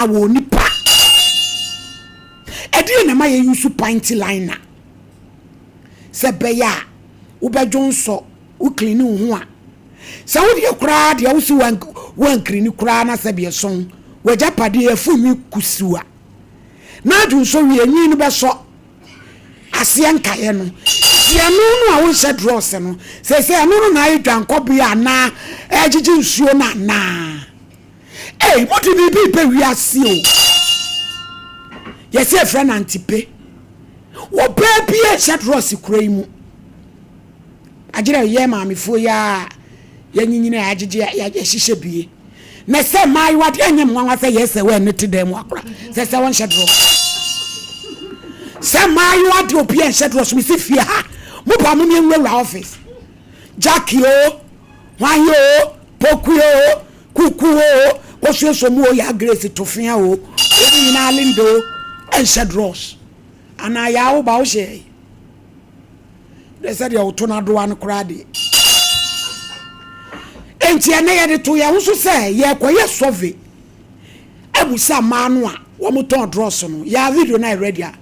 awo nipa edi na ma ye use pint liner se beya wo bedwonso wo clean wo a se wo de kura de wo si wan clean kura na se be son wo japade afumi kusiwa na adwonso wi anyi no be so ase nkaye no ya no a wo se dross no se no na idwanko bia na ejiji nsuo na eh moti bibi pe wi ase o yes e friend antipe wo baby e se dross kura imu agire ye maamefo ya nyinyina agige ya hihye bie na se mai wade anyem nwanwa se yes we ne tidem akora se won shedro se mai wade obi en shedro so mi se fie ha mo ba mo mi nwura office Jackie o wanyo pokuo kukuo ko so mu o ya Grace tofia o ebi na lindo en shedro ana ya wo ba wo she they said you to na do an krade enti ene ye de to ya wo so say ye koye sove ebusa manu a wo mo ton dross no ya video na ready a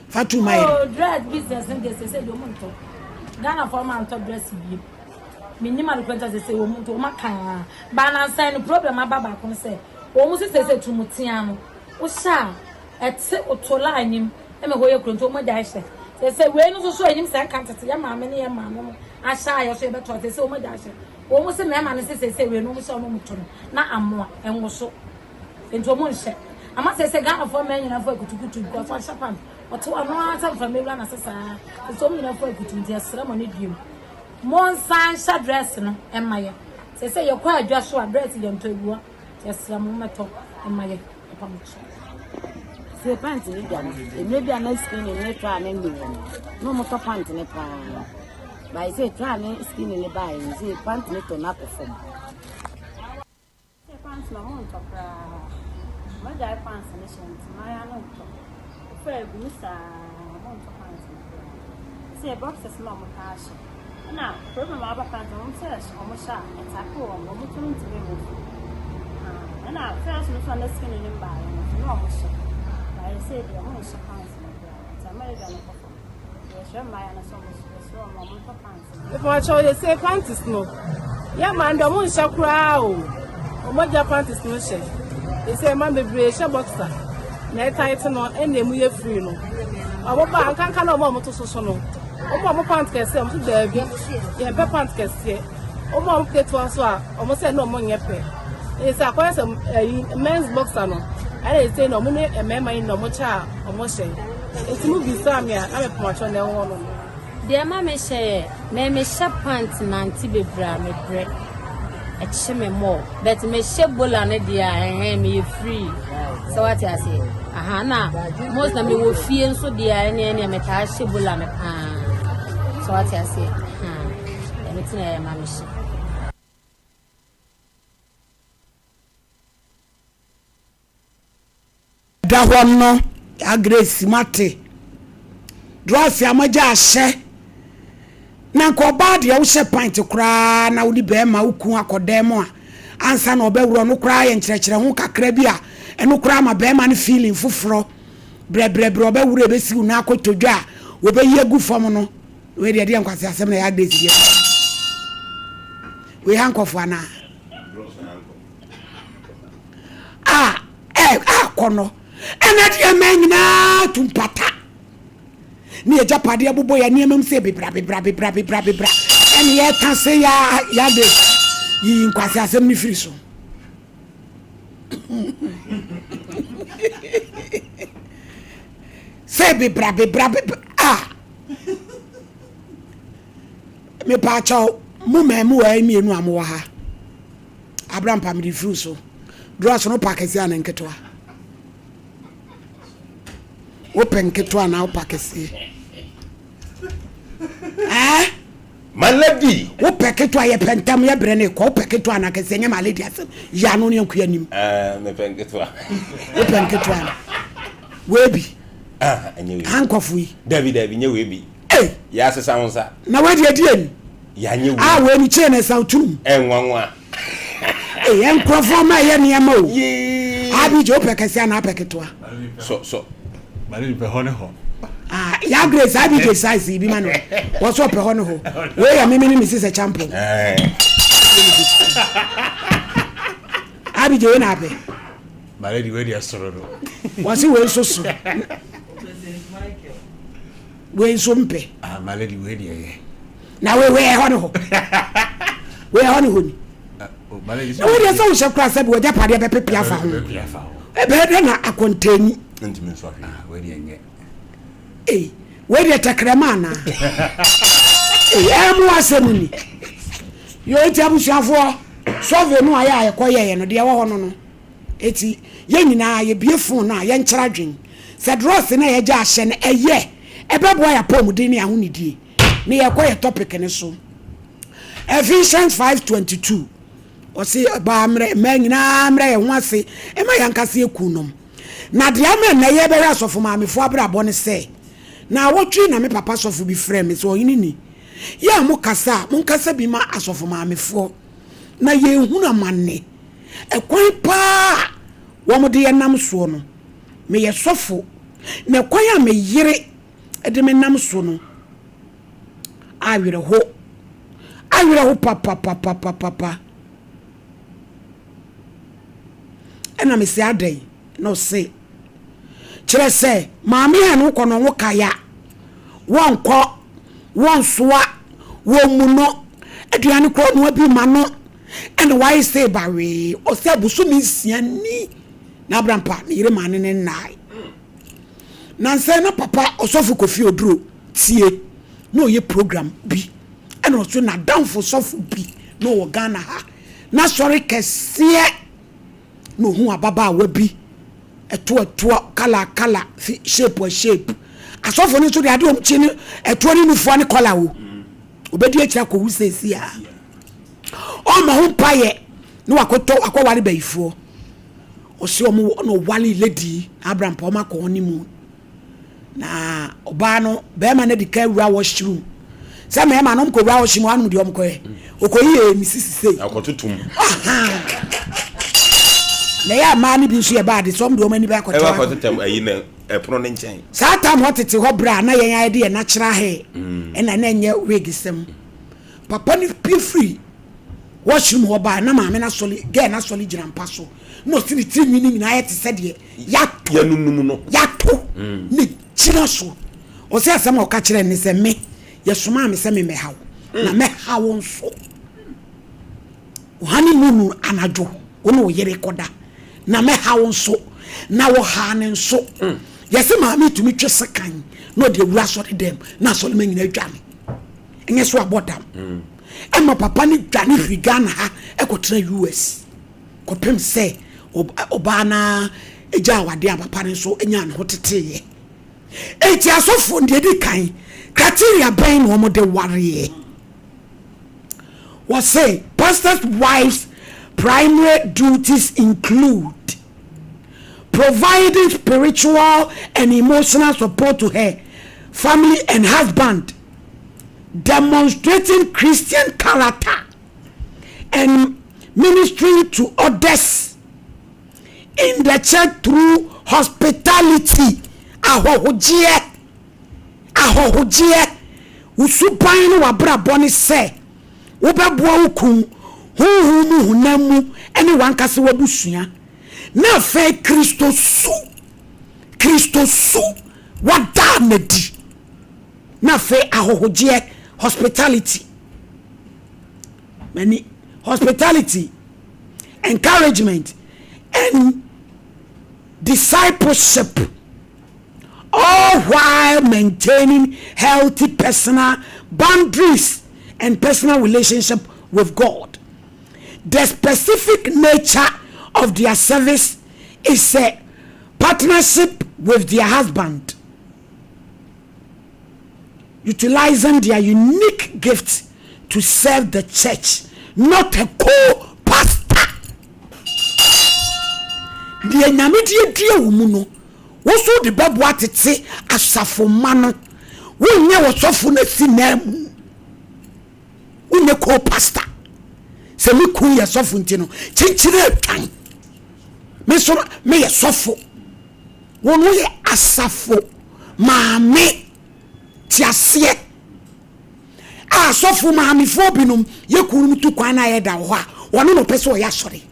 fatu mai oh dress business and they say do mo to Ghana for man to dress bi minimal kwenta say wo mo to maka ba na sign problem ababa ko say wo mo say tumutia no wo sha etse otola anim e me hoye kronto mo da hye say we no so enim say kan tete ya maame ne ya maame a sha ya so e beto say o mo da hye wo mo say me ma ne say we no mo so no mo to na amoa enwo so enti o mo nhye ama say Ghana for men nyina for kutukutu ko fa shapan oto ano ata from me na sesa so me nyina for kutukutu ntia sra mo ne diem mon san sha dress no emaye say ye kwa adwa so dress dem to ebuwa sra mo meto emaye papa mo se pants ni dia maybe an skin ni try na mi no mo to pants ni pa by say try na skin ni buy say pants ni to na perform se pants na mo to pra mo dai pants ni shent my no to fa gu sa mo to pants ni say boxes ma mo ka sha na problem aba pants mo say mo sha etako mo mo to ntime mo na first no so na skin ni buy no mo sha I said, "I'm going to pants." It's American. Yes, my and so much. If I show you say panties no, yeah, man, the moon shall cry. Oh, my panties no share. They say, "Man, be brave, boxer." Na tight no, and them we free no. I want to can't come on to so no. Oh, my pants can say, "I'm too dirty." Yeah, be pants can say. Oh, my get one so. Almost say no money pay. It's a quite a men's boxer no. I say no money and member in no much almost say. It's movie Samia, I'm a promotion. Dear mamma say, name is shop pants and anti bra me bread. A chimney more, but me ship bull on a dear and me free. So what I say, aha, now most of me will feel so dear and any metal ship bull on a pan. So what I say, let me tell you, mamma. Da hono ya Grace mate dross ya maja hye na ko ba de wo hye pint kra na wo di be ma ukun akodem a ansa na obewuro no kra ye nkyerɛkyerɛ ho kakra bi a eno kra ma be ma ne feeling foforo bre obewuro e be siu na akotodwa a wo be yegu fom no we de nkwase asem na ya Grace die we hankofo ana kono enadi amanyina tumpata ni ejapade abobo ya niamam se bebra en ye kan se ya de yi nkwase asem ni firi so se bebra me pa chaw mu memu wa emienu amwo ha Abraham pamdi firi so dross no pakesi anenketwa open ketwa na opakesi maladi open ketwa ye pentam ye brene ko open ketwa na kese nye maladi asem ya no ne nkua nim me pen ketwa open ketwa webi anyewe hankofu yi David nye webi ya sesa wonsa na wadi adien ya nye we ni chene sautum enwanwa en profoma ye niam o Abi jo pekese na peketwa. So. Male pe ho ne ho. Ya grace abi je size bi manu. Wo so pe ho ne ho. We ya me ni Mrs. Champion. Abi je na pe. Male di we di asoro no. Wasi we so so. We so mpe. Male di we di ye. Na we ho ne ho. We ho ne ho ni. Male di so. We dey so she kra se bi wo japade be pepia fa ho. E be de na akontani. Ntimi so we di nye. We dey takrama na. Emu asemuni. Yo eti abusuafo so ve no aya akoye no de wo ho no. Eti ye nyina ye bie fon na ye nkyera dwen. Se dross na ye ja ahye ne eye. Ebebo ya pomuden ne ahonidie. Ne ye koye topic ne so. Ephesians 5:22. Osi ba mre nyina mre ye ho ase. E ma yankase ekunom. Na de amen na ye be asofo maamefo abrabo ne se. Na wotwi na me papa asofo bi frɛ me so oyini ni. Ya mo kasa bi ma asofo maamefo. Na ye hunu amanne. Ekwan pa wo mo de ye nam so no. Me ye sofo. Na kwan a me yire de me nam so no. Awire ho papa. Ena me se adai no se kire se maami anu kono wo kaya wonko wonsoa wo muno aduane ko no abi ma no ena why say bawe o se busu mi siani na abrampa ni yire mane ne nai nanse na papa osofu kofi oduro tie no ye program bi ena so na downfo sofu bi no wo Ghana ha na sorry kese no hu ababa wabi eto kala shape asofo ni so de ade omchi ni eto ni nufo ni kola wo obedi akira ko wusesi a o ma hu paye no akowale baifo o se o mo no wale lady Abraham pa o ma ko ni mu na oba no be ma na di ka wura washroom se me ma no ko wura washroom anu de o ko e okoyi misisi sei akotutum na ya ma ni bi so ye ba de so mdo mani ba ko tawa ko tetem ayi na epono ne nchen satan hotete ho bra na yen ya de ye natural hair ena na nye wegisem papa ni be free washroom ho ba na ma me na soli ge na soli gina mpaso no siri timi ni na yete se de yato yanunum no yato ni gina so o se asem o ka kire ni se me ye soma me se me hawo na me hawo nso o hani munu anajo ono yere koda na me hawo nso na wo ha ne nso yesi ma mi tumi twese kan no de wura so de dem na so le manyina adwane enye so abodam ema papa ni dwane fi Ghana ha ekotra US kopem se oba na eja wade papa ne so enya ne hoteteye eti asofo de di kan criteria ben no mo de ware was say pastors' wives primary duties include providing spiritual and emotional support to her family and husband, demonstrating Christian character, and ministering to others in the church through hospitality. Ahohojie usupan no wabra boni se wobeboa ukun huhu hunamu ene wankase wabusua na fe Kristo su wada nedi na fe ahohojie hospitality many hospitality encouragement and discipleship, all while maintaining healthy personal boundaries and personal relationship with God. The specific nature of their service is a partnership with their husband, utilizing their unique gifts to serve the church, not a co-pastor. The nyamidie die wumuno woso de babo atete asafo mano wonye wosofo na sinamu wonye co-pastor se me ku ye sofo ntino chinchire atwan me so me ye sofo wono ye asafo maame tiase a sofo maame fo binum ye kunum tu kwan na ye da ho a wono no pese o ya sori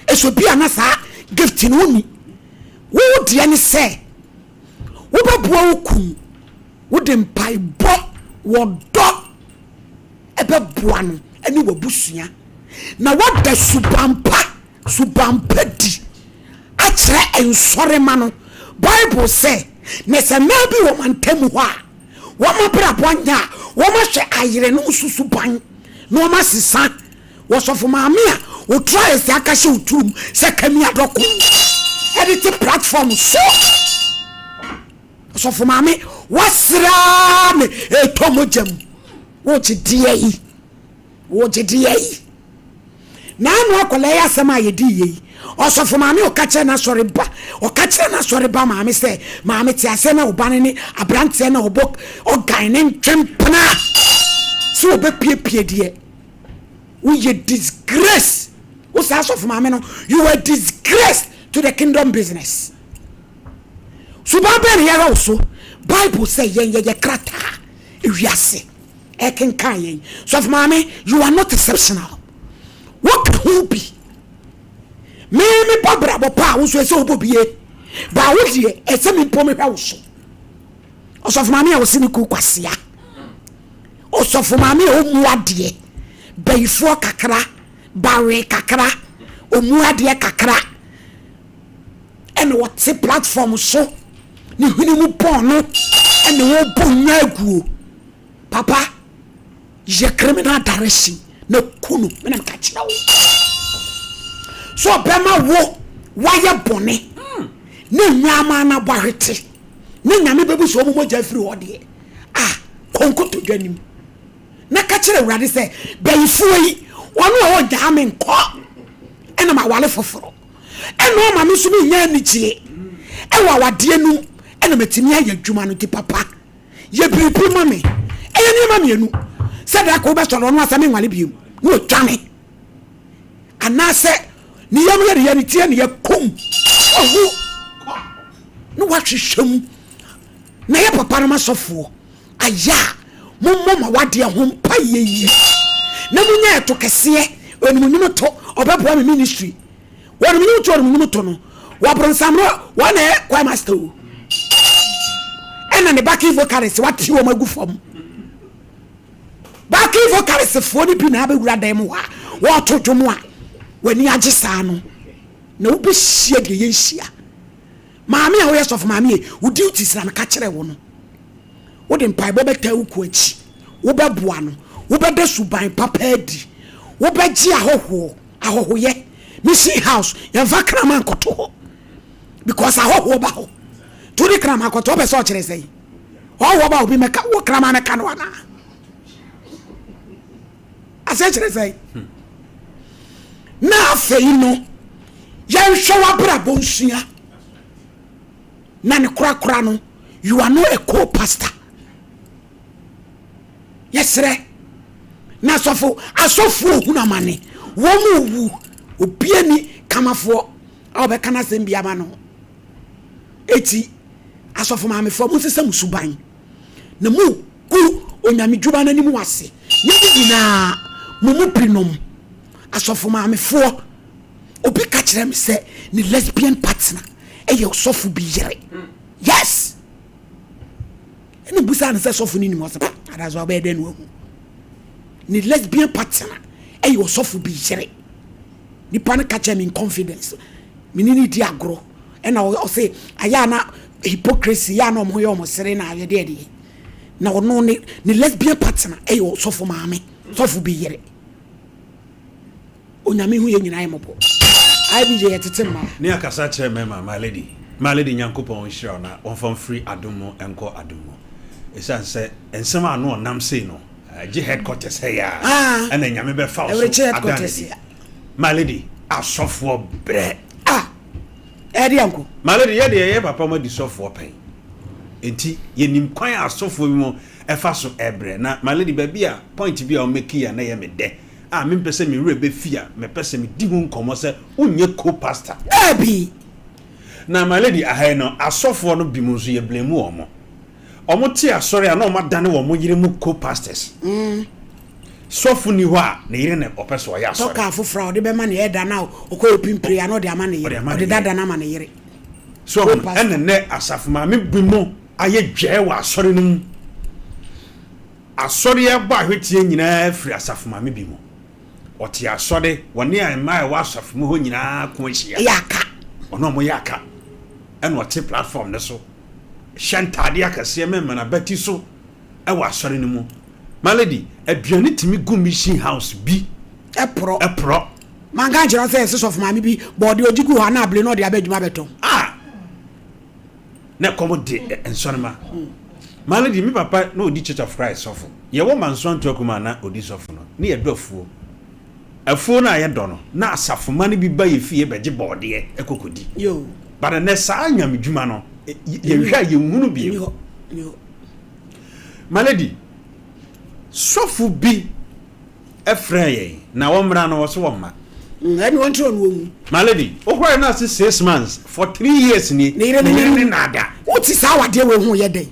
eso bia na sa gift no ni wo de ani se wo beboa wo kun wo de mpai bo wo do ebe boa no ani wo busua na what the subampa di atre ensore ma no Bible say ne se maybe wo mantem ho a wo ma bra bonya wo ma hwe ayire no susu ban no ma sisa wo sofo maame a wo try se akahye utum se kami adoko edit platform so sofo maame wasra me etomojam wo gidie na anu akola ya asema yedi yi osofo maame o kache na sori ba maame se maame ti ase na obane ni abrante na obok ogan ne ntwempna so obe pie de we ye disgrace wo sa asofo maame no you were disgrace to the kingdom business so baben ya also Bible say ye krata ewiase ekenkan yen so of maame you are not exceptional. What can be? Me babra bopa wo so obobie ba wo die esemi pomi hwa wo so osofu maame a wo sini ku kwasea osofu maame o muade bayifo kakra bare kakra o muade kakra ene what platform so ni huni mu pon no ene wo bonya aguo papa je criminal direction na kunu me na mkachira wo so bema wo waye bone ne nyama na bwahete ne nyame bebu so mo moja firi ho de konkoto dwanim na ka kire wurade se bayifuo yi wono ho jame nko ena ma wale foforo ena ma me so me nya nichie ewa wade anu ena matimi aye adwuma no ti papa ye biripi mame eye ni mame anu sada ko be soro no asame nwale bium no twane anase ni yam ye ni tie ni yakom ohu no wahwehwem na ye papa no masofo aya mommo ma wade ho mpa ye na munya eto kese onimnyum to obeboa me ministry wonimnyum to onimnyum to no wabron no wana kwa master ena ne back vocalist wati wo magufom back vocalist fo ni bi na abewura dan mu ha wo todwomo a wani agisa no na obi hie de yenhia maame a wo yesof maame e wo duties na meka kire wo no wo de mpai bo beta wo ku achi wo beboa no wo beda suban papa adi wo beji ahohoye mission house ya vakrama nkoto ho because ahoho ba ho to the krama nkoto be so kire sei wo ba obi meka wo krama na kanu ana ase kire sei na afei no ya hwa bra bonsua na ne kura no you are not a co-pastor yesre na asofu huna mane wo mu wu obiani kamafo a obeka na sem bia ma no eti asofu maamefo mu sesa musuban na mu ku onyame djuba na ni mu wase nyi na mu prinom asofu maamefo obi ka kire me se ni lesbian partner eye osofu bi yere yes eni busa na se osofu ni mo se Adazoa be den wo ni lesbian partner eye osofu bi yere ni pan ka kire me in confidence me ni di agro ena o say aya na hypocrisy ya na mo yo mo sere na aye de na ono ni lesbian partner eye osofu maame osofu bi yere onyame hu ye nyina ye mopo IBJ yetetemma ni akasa kire mema my lady nyankopon hira na onfam free adomo enko adomo esan se ensema no nam sei no je headquarters ya ana nyame be fa so my lady asofo bre edianko my lady ye papa ma di sofo pen enti yenim kwan asofo bi mo efa so ebre na my lady ba bia point bi a o make ya na ye me de me pese me rebe fia me pese me di hu nkomo se unye co-pastor abi na my lady ahe no asofo no bi mu so ye blame omo ti asori a na o madane wo mo yire mu co-pastors sofu ni ho a na yire ne opeso ya asori toka afofra o de be ma na eda na o ko pimpire ya no de ama na yire o de dada na ma na yire so ene asafo ma me bi mu aye dwe wa asori no mu asori ya ba hwetie nyina firi asafo ma me bi mu oti asori woni an mai wa asafo mu ho nyina ko ahia yaka ono mo yaka eno oti platform ne so shantade akase memma na bati so e wa asori no mu my lady aduane timi gu mission house bi epro manga jira say of mami bi body ojigu ha na able no de abadwuma beton na komo de ensonema my lady mi papa no odi Church of Christ sofo ye wo manso anto akuma na odi sofo no ne ye dofuo afuo na ye do no na asafo mani bi ba ye fie beje body ekokodi yo but na sa anyam dwuma no ye hwa ye hunu bi yo my lady sofu bi efraye na womra no so woma ani wontro no mu my lady okwa na 6 months for 3 years ni nada oti sa wade we hu ye den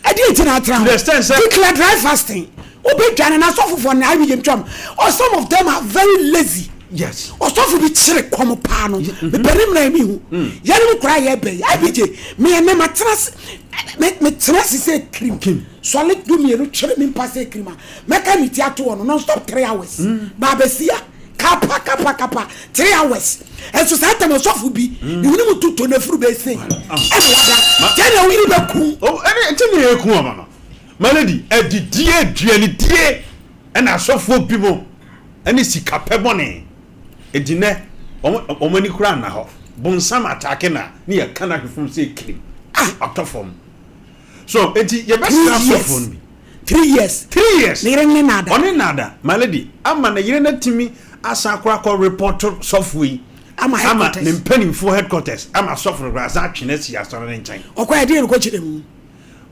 adi enti na tra declare dry fasting obedwane na sofu for na abi twam or some of them are very lazy yes or sofu bi chire kom pa no be berim na mi hu ye ni kura ye be abije me na matras me trasi say cream solid do me ru chire me pass cream make me ti ato no non stop 3 hours ba besia kapa 3 hours and so that time sofu bi ni woni mutu to na furu be say e wada tell you we be ku oh any tell me ku mama my lady edidie duani die and asofo people any sika pebone edine omani kura na ho bonsam atake na ne ya kana hwefum say cream atofom so enti ye best asofo no bi 3 years ni renne nada oni nada my lady ama na yire na timi asa kura ko report software ama ne mpanimfo headquarters ama software grass atwene si asore nchen okwa ede ko chidem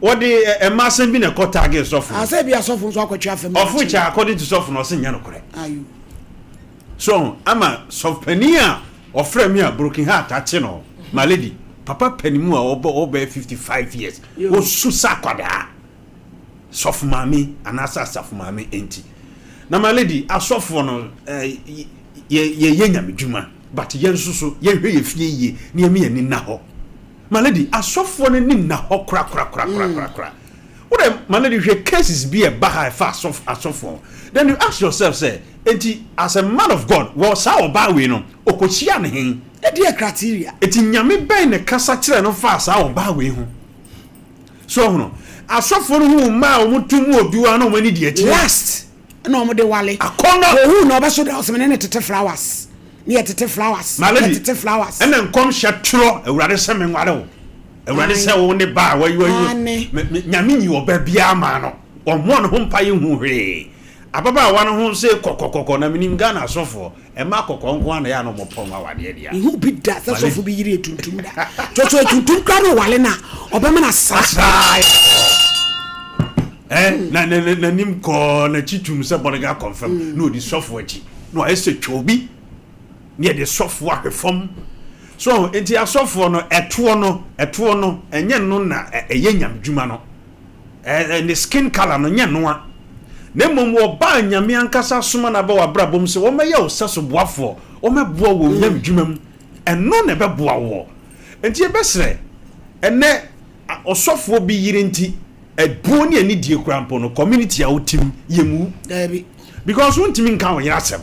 wodi emasen bi na ko target software asa bi asofo so akotwa afem of which according to software no se nya no kore ayu so ama software ofre me a broken heart ache no my lady papa panimu a obo 55 years o susa kwada sofu mami anasa safu mami enti na my lady asofo no ye nyamedwuma but ye nsuso ye hwe ye fie ye ne ye me ni na ho my lady asofo no ni na ho kra what my lady hwe cases be a baha fa asofo then you ask yourself say enti as a man of God well sa oba we no okochia ne hen e dey criteria enti nyame ben ne kasa kire no fa sa oba we ho so no asofo no hu ma o mutumu obiwa na o mani di achi last na o mo de wale akona hu na obeso de oseme ne tete flowers ne tete flowers tete flowers ena nkom hye tro awurade se me nware wo awurade se wo ne ba wa nyame nyi oba bia ma no o mo no ho mpa ye hu hwe ababa wa no ho se kokokoko na minim Ghana asofo e ma kokonko na ya no mo pon wa wade dia hu bi da asofo bi yire tuntum da to tuntum ka no wale na obema na sasa na nim ko na chitum se bodega confirm no di sofo achi no ese twobi ne de sofo ahwefom so enti asofo no eto no enye no na eyenyam dwuma no the skin color no nye no a na mom wo ba nyame ankasa soma na ba wa brabom se wo meye o seso boafo wo meboa wo nyam dwumam eno na be boa wo enti e besre ene osofo bi yire nti ebuo ne ani die krampo no community a wotim yemu dabi because wontimi nka wo yirasem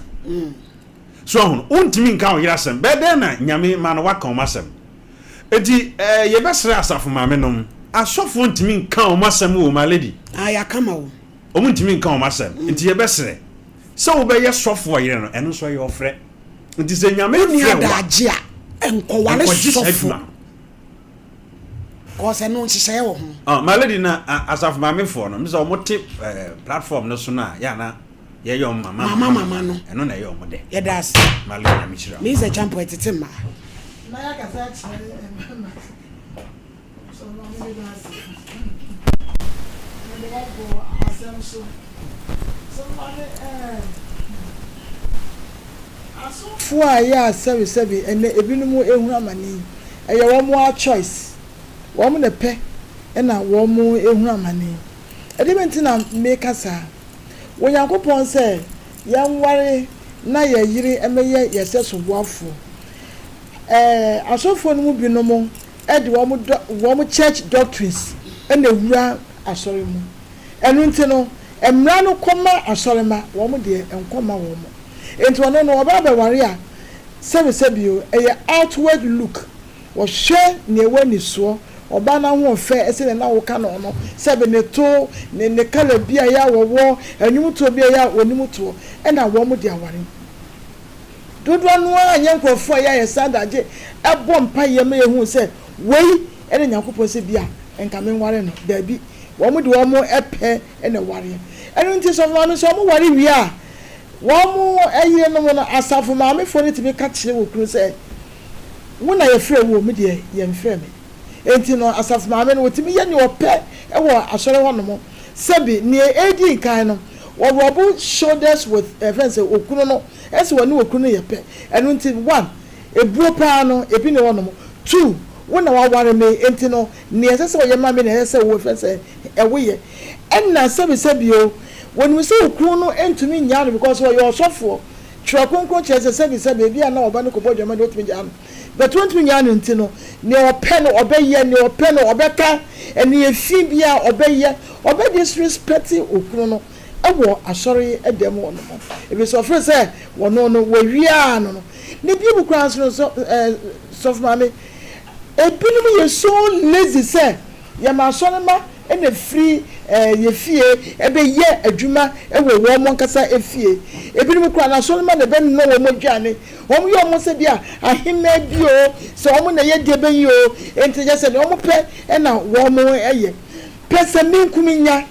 so hono wontimi nka wo yirasem be de na nyame ma no waka wo masem enti ye besre asafo ma menom asofo ntimi nka wo masem wo my lady aya kama wo omuntimi nka wo masem enti ye besre se wo be ye sofo yire no eno so ye ofre enti se nyame ni adaje a enko wale sofo cause no nhihye wo ho my lady na asafo ma me for no me so mote platform no so na ya na ye yo mama no eno na ye o mode ye das my lady na me chira me is a champ etete ma na ya ka sa chire so no me das me le go asem so somebody aso fu aya sebi ene ebinum ehunu amani ɛyɛ wɔn choice wɔn na pɛ ɛna wɔn ehu amane ɛde bɛ nti na mmeka saa wɔnyankopɔn sɛ yɛnware na yɛyere ɛmɛyɛ yɛsɛ soboafo asɔfoɔ no mu binom ɛde wɔn church doctrines ɛna ewura asɔre mu ɛno nti no mmara no kɔma asɔre ma wɔn deɛ nkɔma wɔn nti wɔn no wɔba abɛware a sɛbisɛbio ɛyɛ outward look wɔhwɛ nea ɛwɔ ne soɔ ɔba na ho fɛ ɛsɛ na woka no no sɛbe ne to ne kala bi a ya wɔwɔ anwumto bi a ya wɔnimto ɛna wɔn de aware dodo no a nyɛ nkrɔfo a yɛ sadagye ɛbɔ mpa yɛ ma yɛhu sɛ wei ɛne nyakopɔ sɛ bi a enka men ware no daabi wɔn de wɔn ɛpɛ ɛna ware ɛno nti so wɔn so wɔn ware wi a wɔn ɛyɛ no no asafo maame fo ne timi ka kyerɛ wɔ kunu sɛ wo na yɛfrɛ wɔ mu deɛ yɛmfrɛ me enti no asafo maame no wotimi yɛ ne ɔpɛ ɛwɔ asɔre hɔ no mo sɛbi ne edi kan no wɔrɔbo shoulders with friends okunu no ɛsɛ wɔne okunu yɛ pɛ ɛno nti 1 ebuo paa no ebi ne hɔ no mo 2 wo na waware me enti no ne ɛsɛ sɛ wɔyɛ maame na ɛsɛ sɛ wo friends ɛwo yɛ ɛna sɛbi o wɔn mu sɛ okunu no entumi nya no because wɔyɛ ɔsɔfoɔ twɛ konkro kyerɛ sɛ sɛbi ebi a na ɔba no kɔbɔ dwama de otumi nya no but won't me yan ntino ne open obeye ne open obeka ene efi bia obeye obe disrespect okunu no ewo asori edem wono mo ebi so fere say wono no wawia no ne bi bu kran so so mame ebinum ye so lazy say ya ma asori ma ene free ye fie ebe ye adwuma ewo wo mo nkasa efie ebinum kura na asori ma ne be no wo mo dwane wɔn yɛ wɔn sɛ bi a ahemma bi o sɛ wɔn na yɛ debe yi o enti yɛ sɛ ne wɔn pɛ ɛna wɔn ɛyɛ pɛ sɛ minkumi nya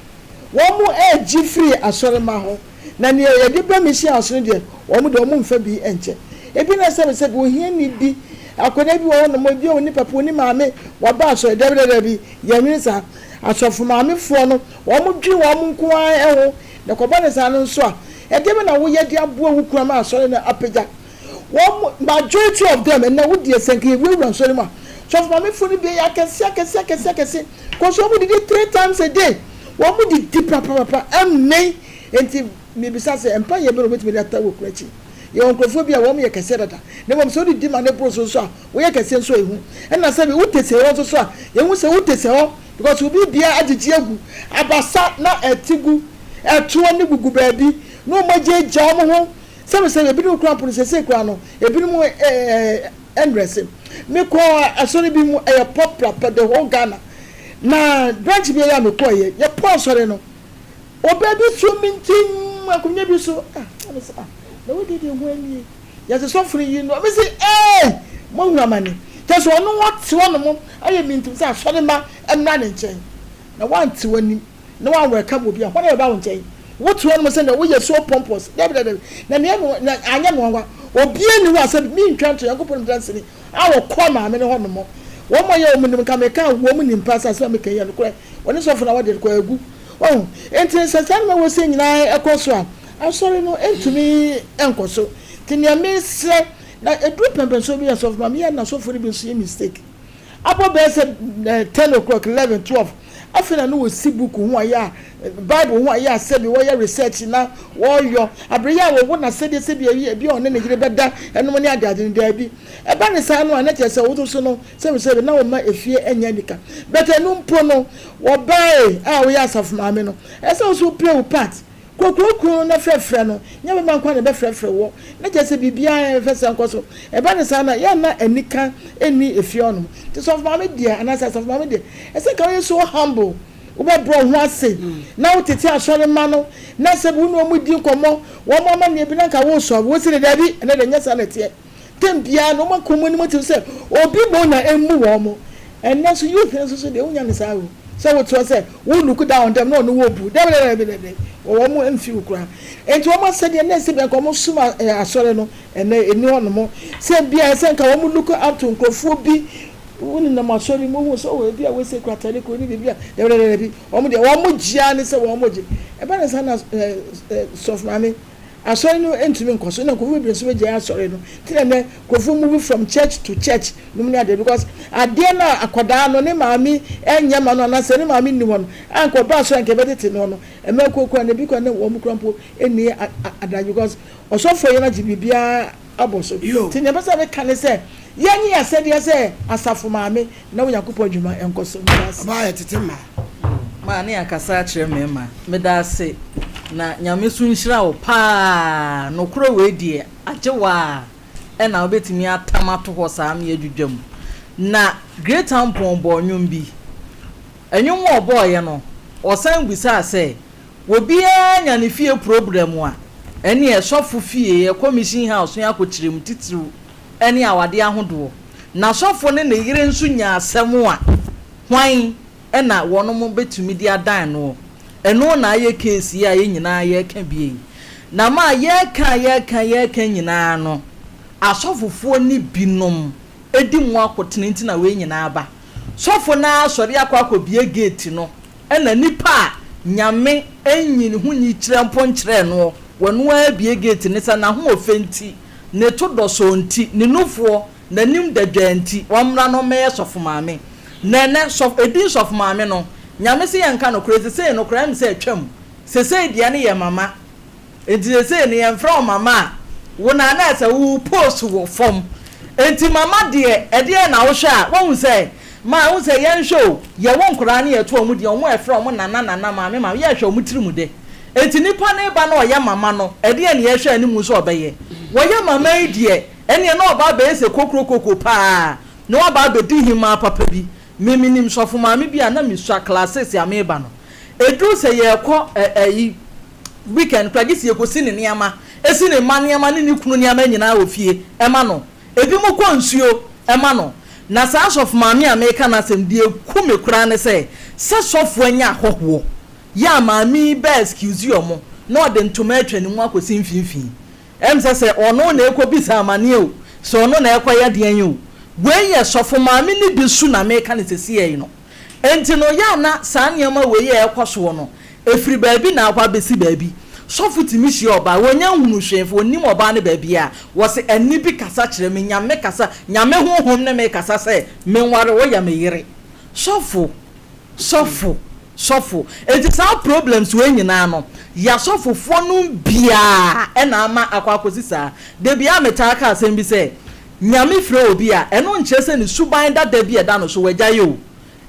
wɔn ɛgye firi asɔrema hɔ na ne yɛde bɛ mi hyɛ asɔre deɛ wɔn de wɔn mfa bi ɛnkyɛ ebi na sɛ bi ohia ni bi akɔda bi wɔ hɔ nom bi a oni papa oni maame wɔba asɔre dɛbɛdɛbɛ bi yɛnwene saa asɔfo maamefoɔ no wɔn dwi wɔn nko ara ɛho na kɔba ne saa no nso a ɛde bɛ na wɔyɛ de aboa wo kura ma asɔre na apagya one majority of them and now would the second we run so much. So for me, fully be I can see, because one would do 3 times a day. One would do deep papa and may and maybe such an empire with me that will create your uncophobia won't make a senator. Never so did demand a process, we can send so. And I said, we would say also, sir, you will say, what they say, because we'll be at the Jiagu, Abasat not at Tigu, at 200 baby, no more J. Jamo. Some say a bit of crap on say crano, a bit more endressing. Me call a sorry be a pop proper the whole Ghana. Now, branch be a quiet, your poor soreno. Oh, baby, swimming team, I could never so. No, did you win? Yes, a suffering, you know. I say, eh, more money. Just one what's one more. I mean to say, Solima and running chain. Now, one to win, no one will come with you. What about chain? What one was saying that we are so pompous. Na anya no wa obi ani wa said me ntwanto yakopon dancing I will come am ne ho no mo wo mo ye omunim ka me ka wo mu nim pasa so me kan ye no kore woni so fo na wa de ko agu oh enti sesan me wo se nyina ekoso a I'm sorry no entumi enkoso tinia me se na edu pempen so bi ya so ma me na so for bi so mistake abo be se 10 o'clock 11 12 afina no si book ho aya bible ho aya se bi wo ya research na wo yo abreya wo na se de se bi bi on ne gire beda eno ne ade ade da bi e ba ne sa no na che se wo so no se na wo ma efie enya nika but enu mpo no wo bai a wo ya asaf maame no e se wo so play wo part kokoko na frefre no nya be man kwa ne be frefre wo na che se bibia fese nkoso e ba ne sa na ya na anika eni efie ono ti so maame dia anasa so maame dia e se ka we so humble wo be bro ho ase na wo tete asore ma no na se bu no mu di nkomo wo mama ne bi na ka wo so wo se de dabi na de nya sa na tie tempia no makomo ni mo ti se obi bo na emu wo mo and na so you so de unya ne sa wo so what was say we look down them no wo bu de wo mo emfi ukura enti wo mo se de na se be ko suma asore no eni ono mo se bia se nka wo mo look up to nkrofo bi woni na masori mo hu so we bia we se kwatale ko ni bia de wo mo de wo mo gia ni se wo mo gi e ba na sa na soft mame asɔre no ntumi nkɔso na nkɔfo bi nso be gya asɔre no tena ne nkɔfo move from church to church no mu ade because adeɛ na akɔdaa no ne maami enya ma no na sɛ ne maami ni hɔ no ankɔ ba asɔre nke bɛtete no no ɛmɛ kokura ne bi kɔ ne wɔn krampo eni adagye because ɔsɔfo yɛ na gye bibia aboso ti ne bɛsa be ka ne sɛ yanyi asɛdeɛ sɛ asafo maami na wo yakopɔ adwuma enkoso ba yɛ tete ma ne akasa kyerɛ me ma medase na nyame so nhyira wo pa no kro we die agyewa na obetimi atamato ho saa me adwudwam na great tampon bo nwum bi enwum wo boye no osan bisa sɛ obia nya ne fie problem a ene e sofo fie e commission house ya kokyerem titiru ene awade ahodo na sofo ne ne yire nso nya asɛm a hwan ena wono mo betumi dia dan no eno na aye case ya ye nyina ye ka bie na ma ye ka nyina no asofofo ni binom edi mu akotene nti na we nyina aba sofo na asori akwa gate no ena nipa nyame enyin hu nyi kire mponkyere no wonu abie gate ne sa na ho ofenti ne to doso nti ne nufo na nim dadwanti wamra no me sofo maame nene sof edin sof maame no nyame se yanka no crazy say no kram say atwam se dia ne ye mama enti se ne ye mfra mama wona na se wo post wo form enti mama de ede na wo hwe a won say ma wo say yen show ye won kra ne ye to omu de omu efra omu nana maame ma ye hwe omu tirimu de enti nipa ne ba na oye mama no ede ne ye hwe ani mu so obeye wo ye mama de ene na oba be se kokrokoko pa no oba be di hima papa bi meminim sofo maame bia na misua classes ya meba no edu se ye kɔ ayi weekend kwagisi ye kosi ne niama esi ne ma niama ne kunu niama nyina ofie ema no ebi mo kɔ nsuo ema no na sa sofo maame America na asem die kume kura ne se sofo anya ahoho ya maame be excuse you mo na ode ntoma atwa ne mu akosi mfimfin em se ono na ekobisa amane o so ono na ekwa ya de anyi o weye sofo maame ni bisu na meka ne sesi yi no enti no ya na saa nyama weye ekoso no efiri baabi na akwa besi baabi sofo timi hye oba wonya hunu hwefo onim oba ne baabi a wo se ani bi kasa kyerɛ me nyame kasa nyame honhom ne me kasa sɛ menware wo ya me yere sofo enti saa problems we nyina no ya sofofo no bia na ama akwa akosi saa de bia meta aka asɛm bi sɛ nyame frɛ obi a eno nkyerɛ sɛ ne suban dada bi ɛda no so wagya yo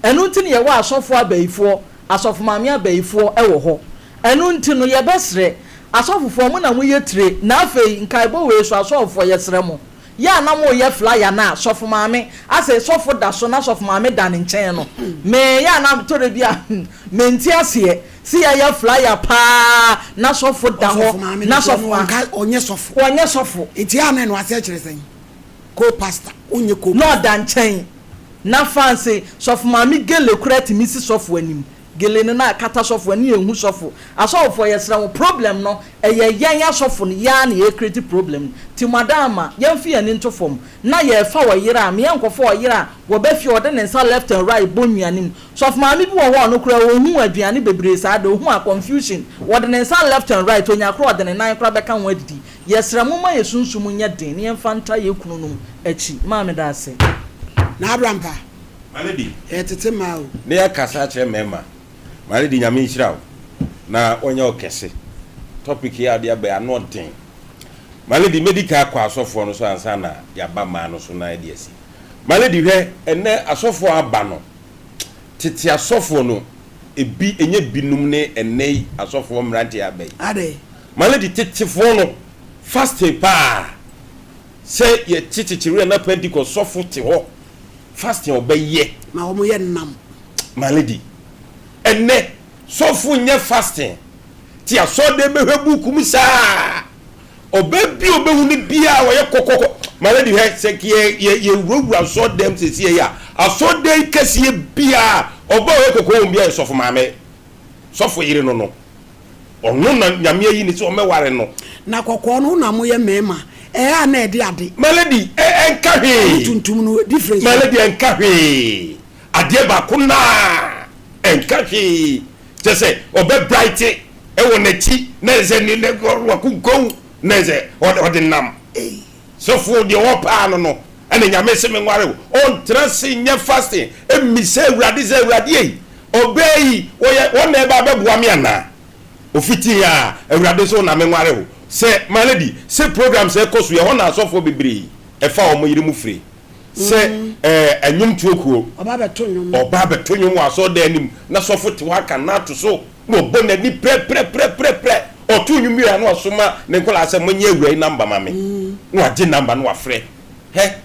eno nti ne yɛ wɔ asɔfo abaifo asɔfo maame abaifo ɛwɔ hɔ eno nti no yɛ bɛsrɛ asɔfofo mo na mo yɛ tire na afei nkaebo we so asɔfo yɛ srɛ mo ya na mo yɛ flyer na asɔfo maame asɛ sɔfo da so na asɔfo maame da ne nkyɛn no me ya na tore bi a me nti aseɛ si ya flyer pa na sɔfo da hɔ na sɔfo onye sɔfo enti ya na no ase kyerɛ sɛn co-pastor onye co no dan chen na fancy sof mami gele kurati misi sofu anim gele ne na kata sofu ani ehu sofu asofo yesra wo problem no eye yan ya sofu ne ya na ye create problem ti madama yemfi ani nto fom na ye fa wo yira me yankofo wo yira wo ba fi ode ne nsa left and right bonuanim sof mami bi wo ho no kura wo hu aduane bebre sa de hu a confusion wo de ne nsa left and right onya kura ode ne nan kura beka ho adidi yesra mo ma yesunsum nya den ne mfanta ye kunu num achi ma me da ase na abrampa maledi tete ma o ne ya kasa kyerɛ mema maledi nyame nhyira na onye okese topic ya de aba no den maledi medical kwa asofo no so ansa na ya ba ma no so na de asi maledi hwɛ ene asofo aba no tete asofo no ebi enye binum ne ene asofo mrante aba yi ade maledi tetefo no fast pa se ye titichiri na Pentecost sofo te ho fasting obeye ma wo mo ye nam maledi ene sofo nye fasting ti aso de behwebu kum saa obebi obehu ne bia wo ye kokoko maledi he se ye wura so dem sesi ya aso de kese bia oba wo kokoko bia sofo maame sofo yire no onu na nyame yi ni so meware no na kokko no na mo ye mema na edi ade maledi enkahe tuntum no difference maledi enkahe ade ba kuna enkahe je say obe bright e wo nachi na ze ni ne wakugo neze ode nam sofo de wo pa no ene nyame se me nware on trance nya fasting emise awurade ze awurade yi obey wo na ba beboa me ana ofiti ya awurade so na me nware se malady se program se koso ye ho na sofo bebre e fa o mo yiri mu free se anyum tuokuo oba beto nyum aso da anim na sofo te wa kan na to so no bona ni pre otu nyum ya na osoma ne nkola se monye awurai number ma me no age number no afre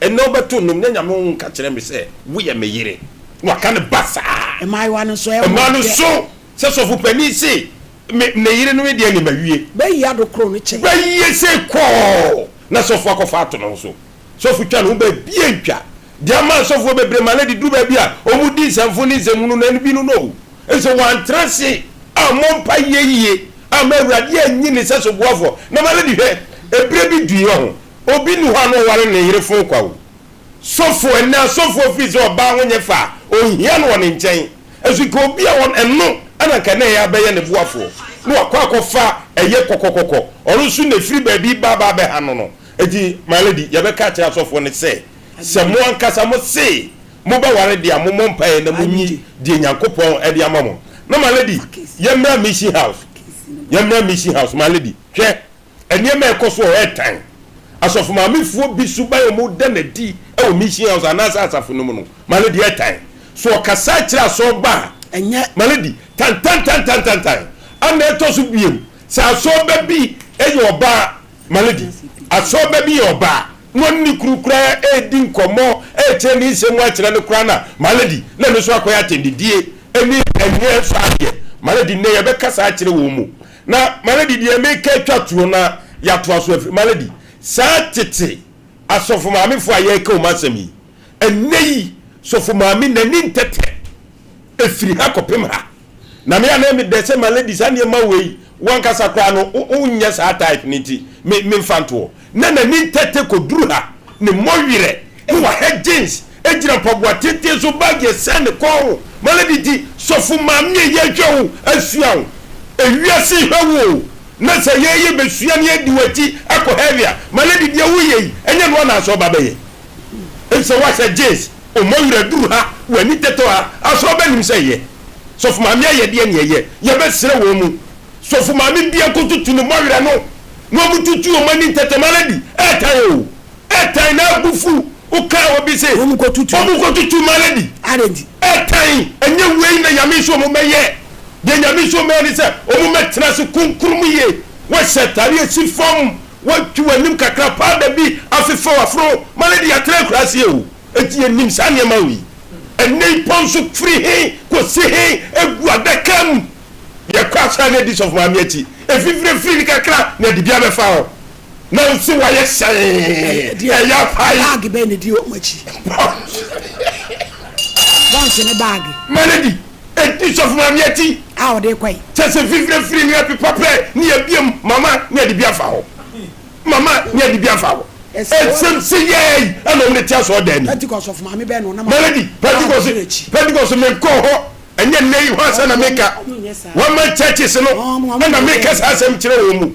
eno beto num nya nyame nka kire me se wo ye me yire no aka ne basa my one so e man so se sofo pani se me yire no de ani mawie be ya do kro no che be ye se ko na sofo akofa ato no so sofo twa no be bie ntwa dia man sofo bebre maladi du ba bia omudi samfo ni semunu na ni binu no enso wan trance amompa yeye amawrade anyi ne seso boafo na maladi he ebre bi duye ho obi nu ho no ware ne yire fon kwawo sofo na sofo fizo oba wonye fa ohia no ne nchen enso ko obi a won enno ana ka na ya beye ne boafo no akwa eye kokokoko orusu ne free baby baba be hano no eti malady ya be ka kira sofo ne se mo ankasa mo se mo ba ware dia mo mpae na mo nyi die nyankopon e dia mamo na malady yemra mission house malady hwe enie me ekoso o etan asofo ma mefuo bi su ba mo da na di e o mission house anasa asafo no no malady etan so kasa kira so ba enye malady tan ana eto so biem sa so ba bi e yo ba malady aso ba bi yo ba wonni kurukura edi nkomo cheni se mu akira ne kura na malady na no so akoya tendidie eni enye so ade malady ne ye be kasa akire wo mu na malady die me ka twatuo na ya to aso afri malady sa tete asofo maamefo aye ka o masami enei sofo maame na ni ntete efiri ha kopem ha na me ana me de se malady sa ne ma wei wan kasa kra no unya sa type niti me mfanto na ni tete ko duru ha ne moyire ni wa head jeans ejira pogwa tete so bag ye send ko malady di sofu mamme ye dwo asuawo ewiase hwewo na se ye besua ne adi wati akọ heavia malady di wuye enye no na so baba ye ense wa se jeans o moyire duru ha wani tete ha aso ba nim se ye sofu mamme ye de ne ye be sere wo mu sofu mamme bia ko tutu no moyire no mu tutu o mani tete malady etan na bufu o ka obi se o mu ko tutu malady arendi etan enye wei na yame so mo meye de yame so me ni se o mu metra se kunkurum ye wa setari esi fom wa tuwanim kakra pa da bi afefa wafro malady atra krase o eti enim sa ne mawi enei ponso free he ko se he egu adakam ya kwasa ne dis of mamiati efifre kakra na di bia be fa o na nsi wa ye sai ya fai bag be ne di o machi bonse ne bag malady dis of mamiati o de kwai se fifre ni apipa pre ni abiem mama na di bia fa ho mama na di bia fa ho se ye ana me tia so da ni Pentecost of mami be no na malady Pentecost me ko ho enye nei ho asa na meka one man churches no na meka sa asem kire wo mu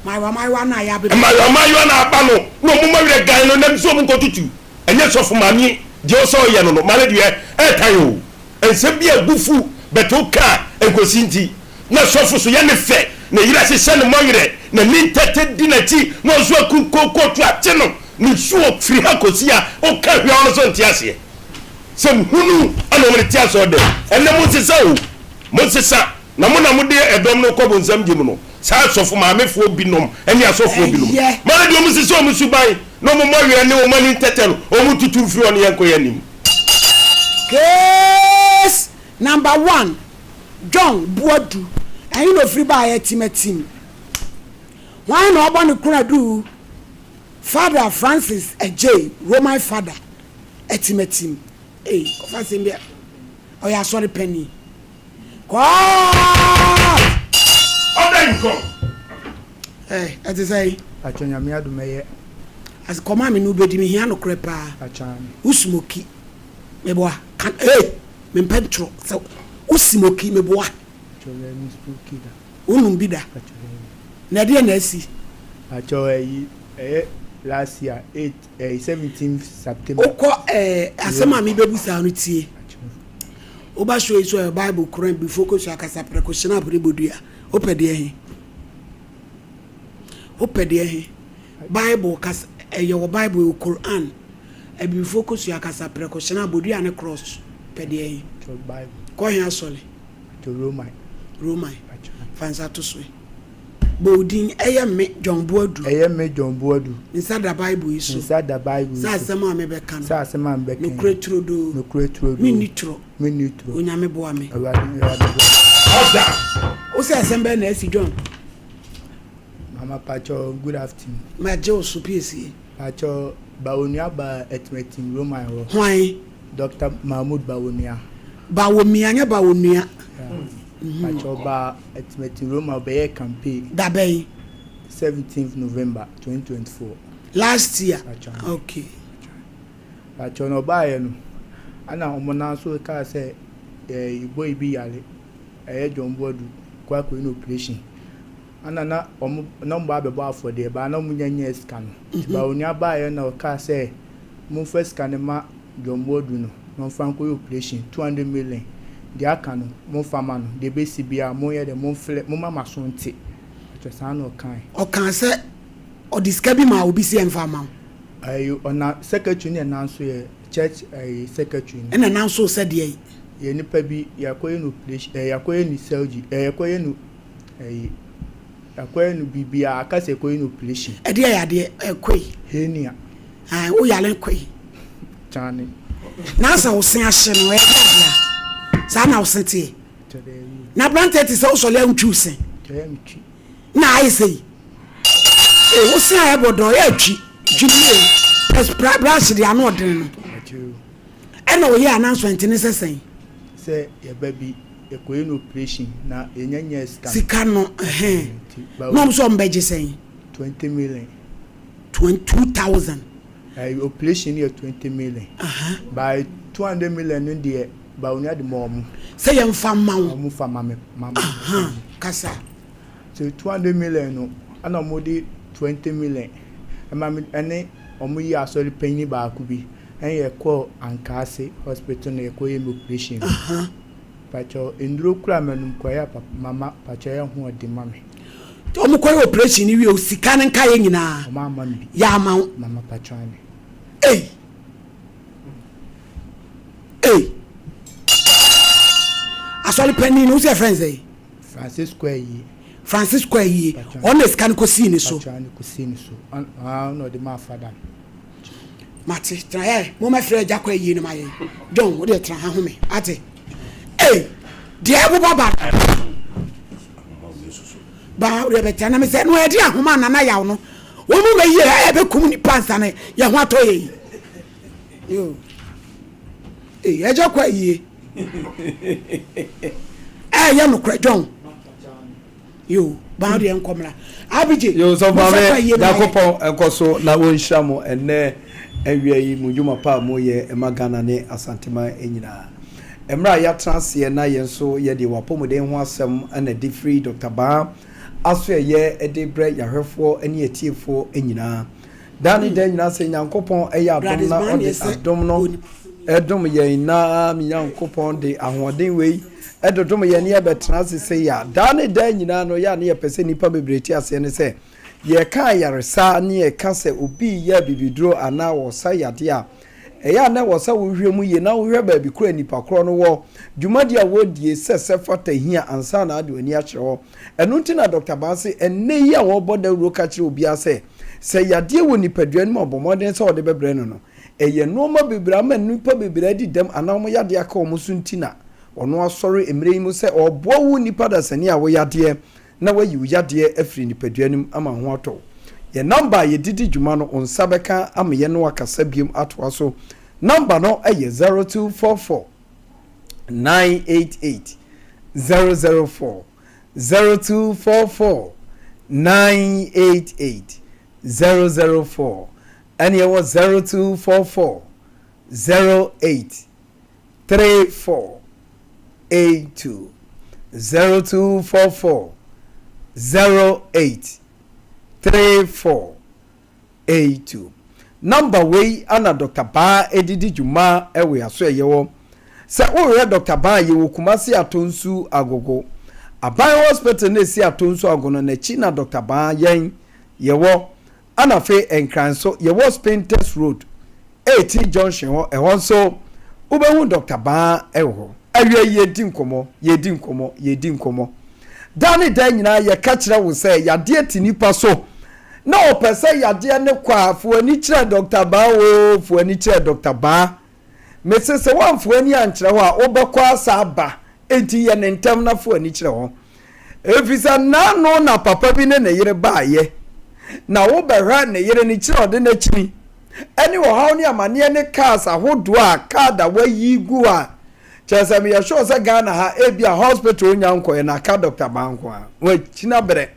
my wa na ya be my na aba no no mo mawire gan no na so mo kotutu enye sofo mami je o so ye no malady e tan o ense bi agufu beto ka enkosinti na sofo so ye ne fe na yira se se ne moyire na ni tete dinati no so kokotu ate no ni suo firi ha kosia o ka hwe on so ntiase se hunu ana mo tia so de enne mo sisa na mo de edom no ko bonsam gim no sa sofo maamefo binom ene asofo binom ma de mo sisa o mo suban no mo moyire ne o mani tete no o mo tutu firi on yanko yanim case number 1 John Buadu ayi no free by team why no obo ne kura du Father Francis AJ Roman father team kofa sembia o ya sorry penny ko odan ko ati say achanya mi adumeye as koma me no bedi me hia no krepa achanya usmoki meboa kan me pentro so usmoki meboa chole mi spoki da unum bida na de na asi Actually, last year 17th September. Oko asema mi bebu sa no tie. Oba show iso e Bible Quran be focus akasa precaution abri bodua. Opede ehe. Opede ehe. Bible kas your Bible Quran e be focus akasa precaution abodua ne cross pede ehe. Bible. Ko hia sole. To Romai. Fansa to so. Bodin eye me John Boadu. John Boadu. Inside the Bible is so. Inside the Bible. Sa asema me be kan. Sa asema me be kan. No kretro do. Mi nitro. Onyame boa me. Order. O se asembe na esi John. Mama Pacho, good afternoon. Ma je osu PC. Pacho Bawonia ba etmetin Romai ho. Hwan? Dr. Mahmoud Bawonia. Bawomia nya Bawonia. Pacho ba etmetin Romai be campaign. Da bay 17th November 2024. Last year. Pacho. Okay. Pacho no ba ye no. Ana omona so ka say boy bi yale. John Boadu kwa ko in operation. Ana na number be for there ba na munyanya scan. Ba onya ba ye na ka say mun first scan ma John Boadu no. No franco operation 200 million. The akano mon fama no de be sibia mon ye de mon fle mon mama so nti atwesa na okan o kan se o describe ma obi si enfama ayo ona secretary ne nanso ye church secretary na nanso se de ye nipa bi yakoye no operation yakoye ni surgery yakoye no yakoye no bibia akase yakoye no operation e de ya de ekoi henia o yale ekoi chane na sa o sin ahye no e bia sa na o senti na brante ti se o so le ntwu sen na ai sei o sin aye bodo ya twi jibie brush de ano odin no e na o ye announcement ni sesen se ye baby ekoye no operation na enyanya scan sika no no so mbeje sen 20 million 22,000 operation here 20 million by 200 million in the ba onya de mom say yem fama wo mo fama me mama kasa so 200 million no ana mo di 20 million ene omo yi asori penny ba ku bi en ye call Ankase hospital na ye ko yem operation pacho enduro kura menum ko ya mama pacho ye ho de mama omo ko operation ni wi o sika ne nka ye nyina mama mbi ya mama pacho ani asoli penny no se friends Francisco yi on the scan ko see ni so no de ma father mate try mo ma frɛ ja kwa yi ni ma ye John wo de tra ha home ate de ebo baba ba re be tana me se no e de ahoma na na yaw no wo mu be ye e be kum ni pansa na ye ho ato ye yo e ja kwa yi ya no kra John yo ba de enkomra abije yo so ba me yakopon enkoso na won hwamo ene awia yi mujuma pa moye emagana ne asantema enyina emra ya transie na yenso ye de wapomuden ho asem na de free Dr. Ba aso ye ede bre yahwefo ene etiefo enyina dani de nyina se nyankopon eya adom na ode adom no edom ye na mi nyankopon de ahoden wei edodom ye ne ye betra se ya dani de nyina no ya ne ye pese nipa bebreti ase ne se ye kan yaresa ne ye ka se obi ya bibidro ana wo sa yade a eya na wo sa wo hwemu ye na wo hwe ba bi kura nipa kro no wo dwumadi a wo die sese fata hia ansa na ade oni a kire ho eno nti na Dr. Banse enne yi a wo boda ro ka kire obi ase se yade wo nipadua no obomoden se wo de bebre no no eye no ma bebre ama nipa bebre adi dem ana mo yade aka o musu ntina ono asori emre mu se obo wo nipa da sani a wo yade na wayi wo yade afri nipadua nim ama ho ato ye number ye didi dwuma no onsa beka ama ye no akasa biem atwa so number no eye 0244 988 004 0244 988 004 and ye was 0244 08 34 82 0244 08 3482 number way ana Dr. Ba edidi juma ewe aso yewo se wo Dr. Ba yewo Kumasi Atonsu Agogo Aban hospital na si Atonsu Agono na chi na Dr. Ba yen yewo ana fe enkranso yewo Spintex Road 18 junction ho ehon so ubehu Dr. Ba ewo awie yedi nkomo dani dan nyina ye ka kire wo se yade ti nipa so na opese yade ne kwa fuani kire Dr. Ba wo fuani kire Dr. Ba mesese wan fuani ankire ho a obekwa asa aba enti ye ne ntam na fuani kire ho efisa na no na papa bi ne yere baaye na wo behra ne yere ni kire ode na chini eni wo hawo ni amane ne cars ahodo a kada wayi gu a chesem ya show se Ghana ha ebia hospital onyanko na ka Dr. Banko a wa china bere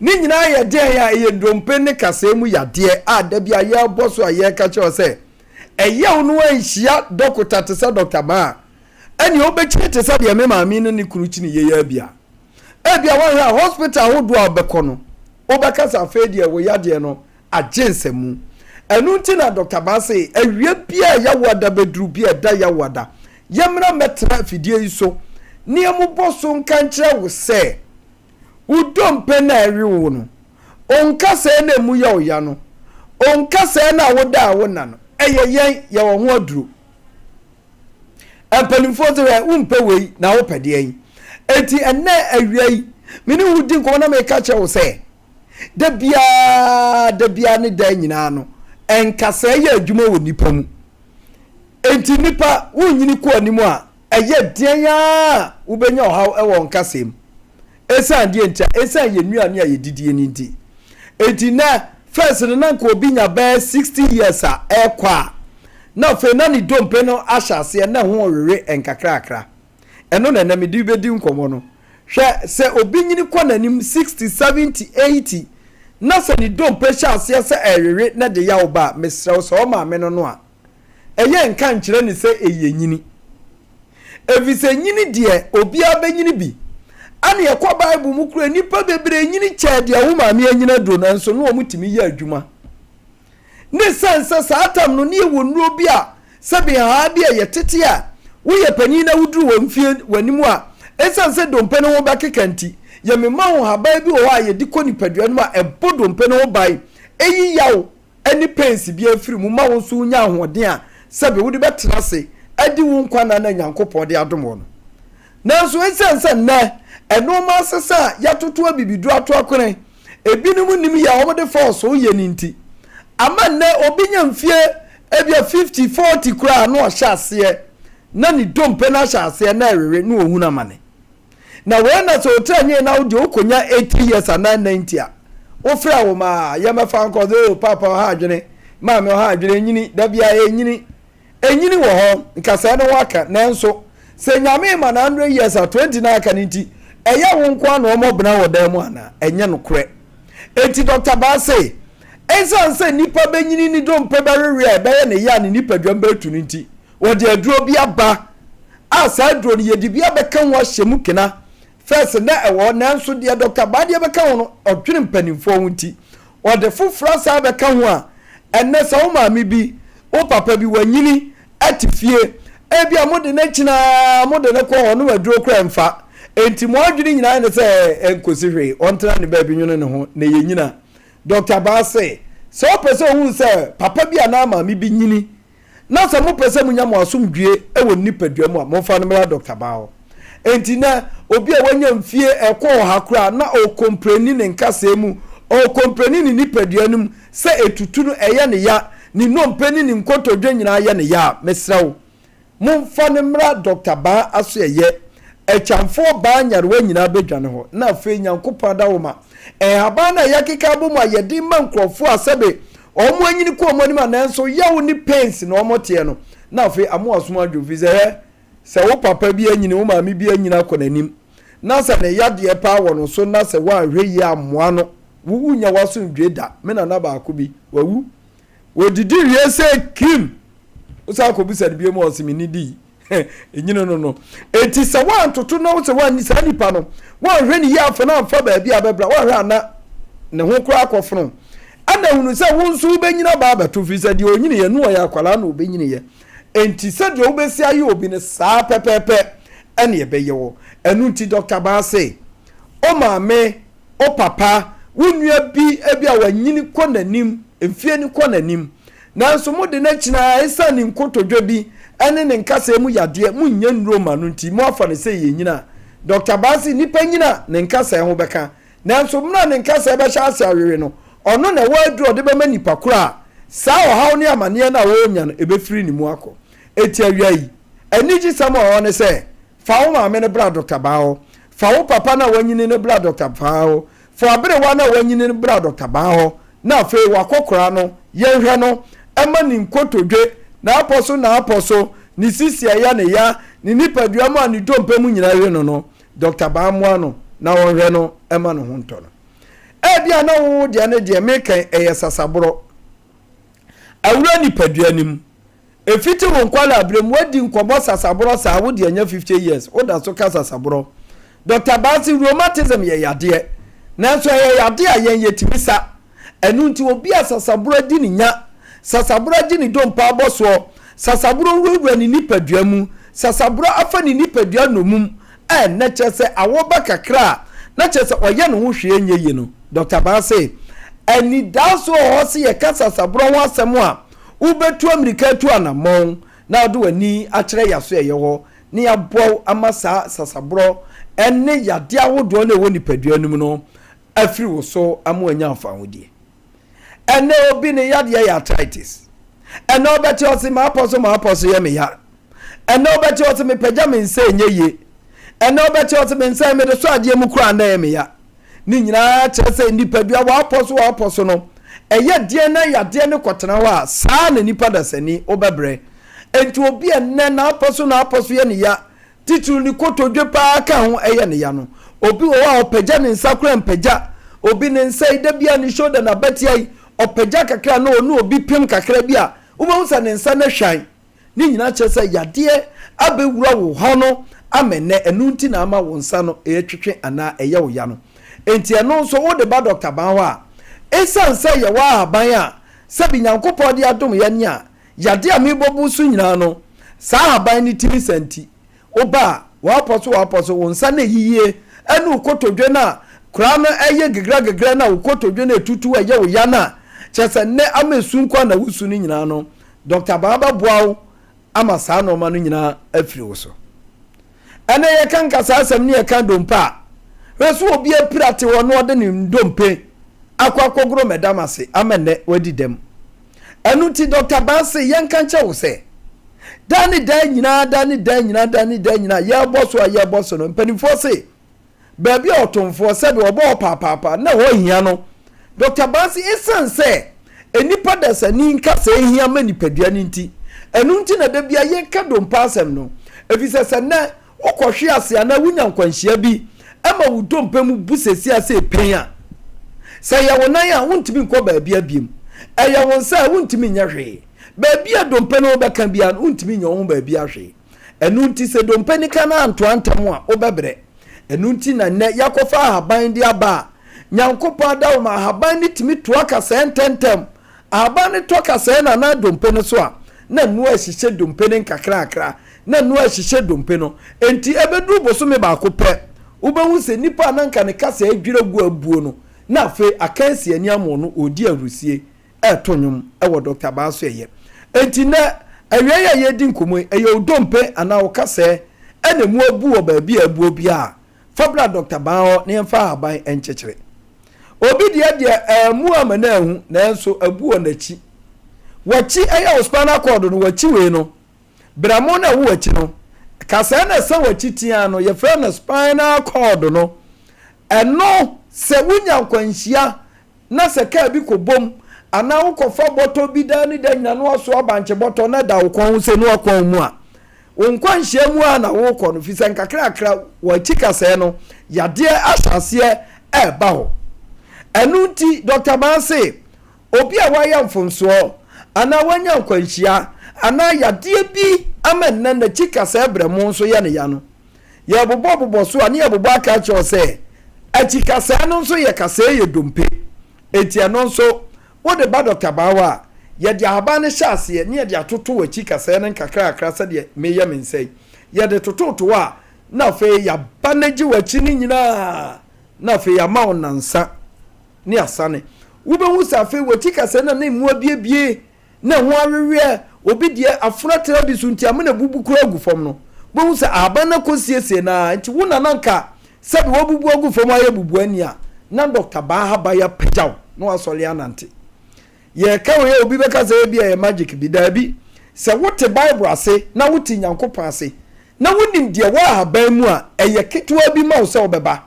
ni nyina ye de ya ye dompe ne kasemu ya de a da bia ye boso a ye ka che se eye unu anhia doctor te se Dr. Ba eni obechi te se de me maami no ni kuru chi ni ye ya bia ebia wa ha hospital ahodo a bekono obekasa afedie wo ya de no agensemu enu nti na Dr. Ba say awie bia ya wada bedru bia da ya wada yemra metra fidie iso niemu boso nkankyere wo se udompe na ariwo no onka se na mu ya oya no onka se na woda wona no eyeyen ye wo ho aduru empanimfo ze umpe wei na wo pede yin enti enne awiei mini wudi nko na me ka kye wo se da bia ne da nyina no enka se ye adwuma wo nipa mu enti nipa wunyini ko animu a eye den ya ubenya ohaw ewo nkasem esan die ntia esan ye nua ne ye didie ni nti enti na first na nko obinya be 60 years a ekwa na fe na ni dompe no ahyase na ho orere enkakrakra eno na na medi bedi nkomo no hwe se obinyini ko nanim 60 70 80 na se ni dompe hyase se erere na de yawo ba mesrew so ma me no a eye nka nkyere ni se eye nyini evise nyini de obi abenyini bi ane ekwa bible mu kura nipa bebre nyini kye de wo maame anyina do na nso no omutimi ye adwuma ne sense saatam no ne wonu obi a sebe ha bia ye tete a wo ye panyin na wuduru wo mfie wanimu a esense dompe no wo bakekanti ye mema wo haba bi wo a ye diko nipadua no a ebodompe no wo bai eyi yawo ani pensi bi afiri mu ma wo so nya ahoden a sebe wudi betra se adi wo nkwana na Nyankopon de adomo no nanso esense na enoma asesa yatoto abibidu ato akone ebinum nim ya wo de force wo ye ninti ama na obinya mfie ebia 50 40 kura no hyase na ni dompe na hyase na erere na ohuna mane na we na so tranye na wo de okonya 80 years na 90 a wo fra wo ma ya mafa nko de papa ha adwene maame ha adwene nyini da bia enyini wo ho nkasa no waka nanso se nyame ma na 100 years a 20 na aka ninti eya wo nkwa na omo bena wo dan mu ana enye no kure enti Dr. Ba say ense nipa benyini ni dompe barere e be ne ya ne nipa dwam betu ninti wo de aduro bi aba asa aduro ne yedi bi abeka wo hyemu kena first na ewo nanso de Dr. Ba de beka wo no odwene mpanimfo wo nti wo de fofra sa beka ho a enne sa wo maami bi o papa bi wanyini atifie ebi amode na china amode na ko hono waduro kra mfa enti mo adwini nyina ne se enkosi hwe ontena ne ba bi nwono ne ho na ye nyina Dr. Ba say so pese hu se papa bi ana maami bi nyini na se mo pese munya mo asomdue ewo nipadua mu a mo fa no mera Dr. Ba ho enti na obi a wanya mfie ekwo ha kra na o kompreni ne nkasa mu o kompreni ne nipadua num se etutu no eye ne ya ni nompeni ni nkoto dwe nyina ye ne ya mesrawo momfa ne mra Dr. Ba aso ye echamfo ba nyarwa nyina bedwane ho na afi Nyankopon da wo ma haba na yakeka bo ma yedi ma nkrofo asebe omo anyini ko omo ni ma nanso yawo ni pains na omo tie no na afi amo asoma adwofi se wo papa bi anyini wo maami bi anyina konanim na se ne yade pa wo no so na se wa hwe yi amoa no wo nya waso ndwe da me na ba akobi wawu wodidi wie se kim usa ko bisa de biemu osimini di enyino no eti se wan toto no se wan ni sa nipa no wan hwe ni ya fa na fa ba bia bebra wan hwe ana ne ho kura akɔfono ana hunu sɛ wo nso wobɛnyina ba abato fi sɛ deɛ onyini yɛ no ɔyɛ akwala na obɛnyini yɛ enti sɛ deɛ wobɛsi ayɛ obi ne saa pɛpɛpɛ ɛne ɛbɛyɛ wɔ ɛno nti Dr. Baase o maame o papa wo nua bi ebi a wanyini kɔ n'anim mfie ni kɔ n'anim nanso mo de na kyina ɛsa ne nkotodwa bi ɛne ne nkasa mu yadeɛ mu nya nnuro ma no nti mo afa ne sɛ yɛ nyina Dr. Baase nipa nyina ne nkasa ho bɛka nanso mna ne nkasa bɛhyɛ ase awewe no ɔno na waduro de bɛma nipa kora saa ɔhaw ne amane na wo nya no ebefiri ne mu akɔ eti awia yi anigi sam a ɔne sɛ fa wo maame ne bra Dr. Baao fa wo papa na wanyini ne bra Dr. Baao fa abere wa na wanyini ne bra Dr. Baao na afi wakokora no yɛhwɛ no ɛma ne nkotodwe na apɔso ni sisi ya ne ya ni nipadua mu ani dompe mu nyina hwe no Dr. Baamo no na wɔhwɛ no ɛma no ho ntɔ no bia na wo de ane de mekan ɛyɛ sasaboro awura nipadua nim efiti wo nkwala abrem wadi nkɔbɔ sasaboro sa wo de anya 50 years wo da so ka sasaboro Dr. Baase rheumatism yɛ yade nanso yɛ yade a yɛn yɛtimi sa ɛnu nti obi a sasaboro di ni nya sasaboro di ni dompa abɔso sasaboro wura ni nipadua mu sasaboro afa ni nipadua nomum na kyerɛ sɛ awoba kakra na kyerɛ sɛ ɔyɛ no ho hwee nye yi no Dr. Baase ani daso ho se ye kasa sabro ho asɛm a ubetu Amerika tu anamon na do ani akyerɛ yaso ye ho ne abow amasa sasabro enne yade awodo na ewo nipadua num no afiri wo so amo anya afahudie enne obi ne yade ya arthritis enne obeti o se ma aposo ye me ya enne obeti o se me pagya me nsa enye ye enne obeti o se me nsa me de so ade mu kura na ye me ya ni nyina kyerɛ nipadua wa apɔso no ɛyɛ deɛ na yade ne kɔtena hɔ a saa na nipa dasani obebre enti obi enne na apɔso yɛ ne ya titulu ni kotodwe pa ka ho ɛyɛ ne ya no obi wo a opagya ne nsa kora mpagya obi ne nsa ida bia ne shoulder na betiai opagya kakra na onu obi pem kakra bia wo sa ne nsa na hwan ni nyina kyerɛ yade abewura wo hɔ no amene enu nti na ama wo nsa no ɛtwetwe ana ɛyɛ wo ya no enti eno so wo de ba Dr. Baao a esan se ye wa aban a se bi Nyankopɔn de adom ye ne a yade a mebobu su nyina no saa aban ni timi santi oba wa aposo wo nsa na yiye enu kotodwe na kura no eye gegra na kotodwe na etutu eye wo ya na kyese ne amesu nkwa na wusu ni nyina no Dr. Baao boawo ama saa no ma no nyina afiri wo so ene ye kan kasa asem ne ye kan dompa weso obi apirate wo no de ne ndompe akwakogro medamase amene wadi dem enu ti Dr. Baase yanka nche wo se dani dan nyina ya boso no mpanifo se baabi otomfo se be obo papa na ho hia no Dr. Baase esan se enipa dasani nka se hia manipadua nti enu nti na da bia ye ka dompa asem no efise se na okohwe ase ana wunya nkwanhia bi ama wo dompe mu busesi ase penya sɛ ya wonan a wontimi nkɔ baabi abiem ɛya won sɛ wontimi nya hwe baabi a dompe no bɛka bia wontimi nya wo baabi ahwe ɛnu nti sɛ dompe ni kana antoantam a obɛbrɛ ɛnu nti na nɛ yakɔfa ahaban de aba Nyankopɔn adawo ma ahaban ni timi to aka sɛ ntentem ahaban ni to aka sɛ na dompe no so a na nu ahyehyɛ dompe ne nkakrakra na nu ahyehyɛ dompe no enti ebeduru boso me ba akopɛ ubehu se nipa nanka ne kasa adwira gu abuo no na afi akansi ani amo no odi arusie etonyum ewo Dr. Baase ye enti na awie ya di nkomo eye odompe ana wo kasa ene mu abu oba bi abuo bia fabra Dr. Baao ne mfa aban enkyekere obi de mu amana hu na enso abuo nachi wachi eye spinal cord no wachi we no bramo na wo wachi no kasa na sa wachi tia no ye fra na spinal cord no eno se wunya nkwanhia na se ka bi kobom ana wo kofa boto bi da ni da nyina no aso abanche boto na da wo kon se no akon mu a wo nkwanhia mu a na wo kɔ no fi se nkakrakra wachi kasa no yade asase ba ho enu ti Dr. Baase obi a waya mfomso ana wanya nkwanhia ana yade bi amanna na chikasa ebremo nso ye ne ya no ye bobo so ani ye bobo aka cho se achikasa no nso ye kasa ye dompe etia no so wo de ba Dr. Bawa ye de ahaba ne hyase ne ye de atoto wachi kasa ne nkakra akra se de meye mensai ye de tototo a na fe ya baneji wachi ni nyina na fe ya ma onansa ne asane wo be hu sa fe wachi kasa na ne mu abiebie na ho awewe obi de afuna tera bi sunti amana bubu kura agu fom no bo hu sa ahaba na kosiesie na nti wo na nanka sabi wo bubu agu fom aye bubu ani a na Dr. Baha ba ya pejaw no asole anante ye ka we obi be ka say bia ye magic bi da bi se wote Bible ase na wote Nyankopon ase na wonim de wa haban mu a eye ketwa bi ma wo se obeba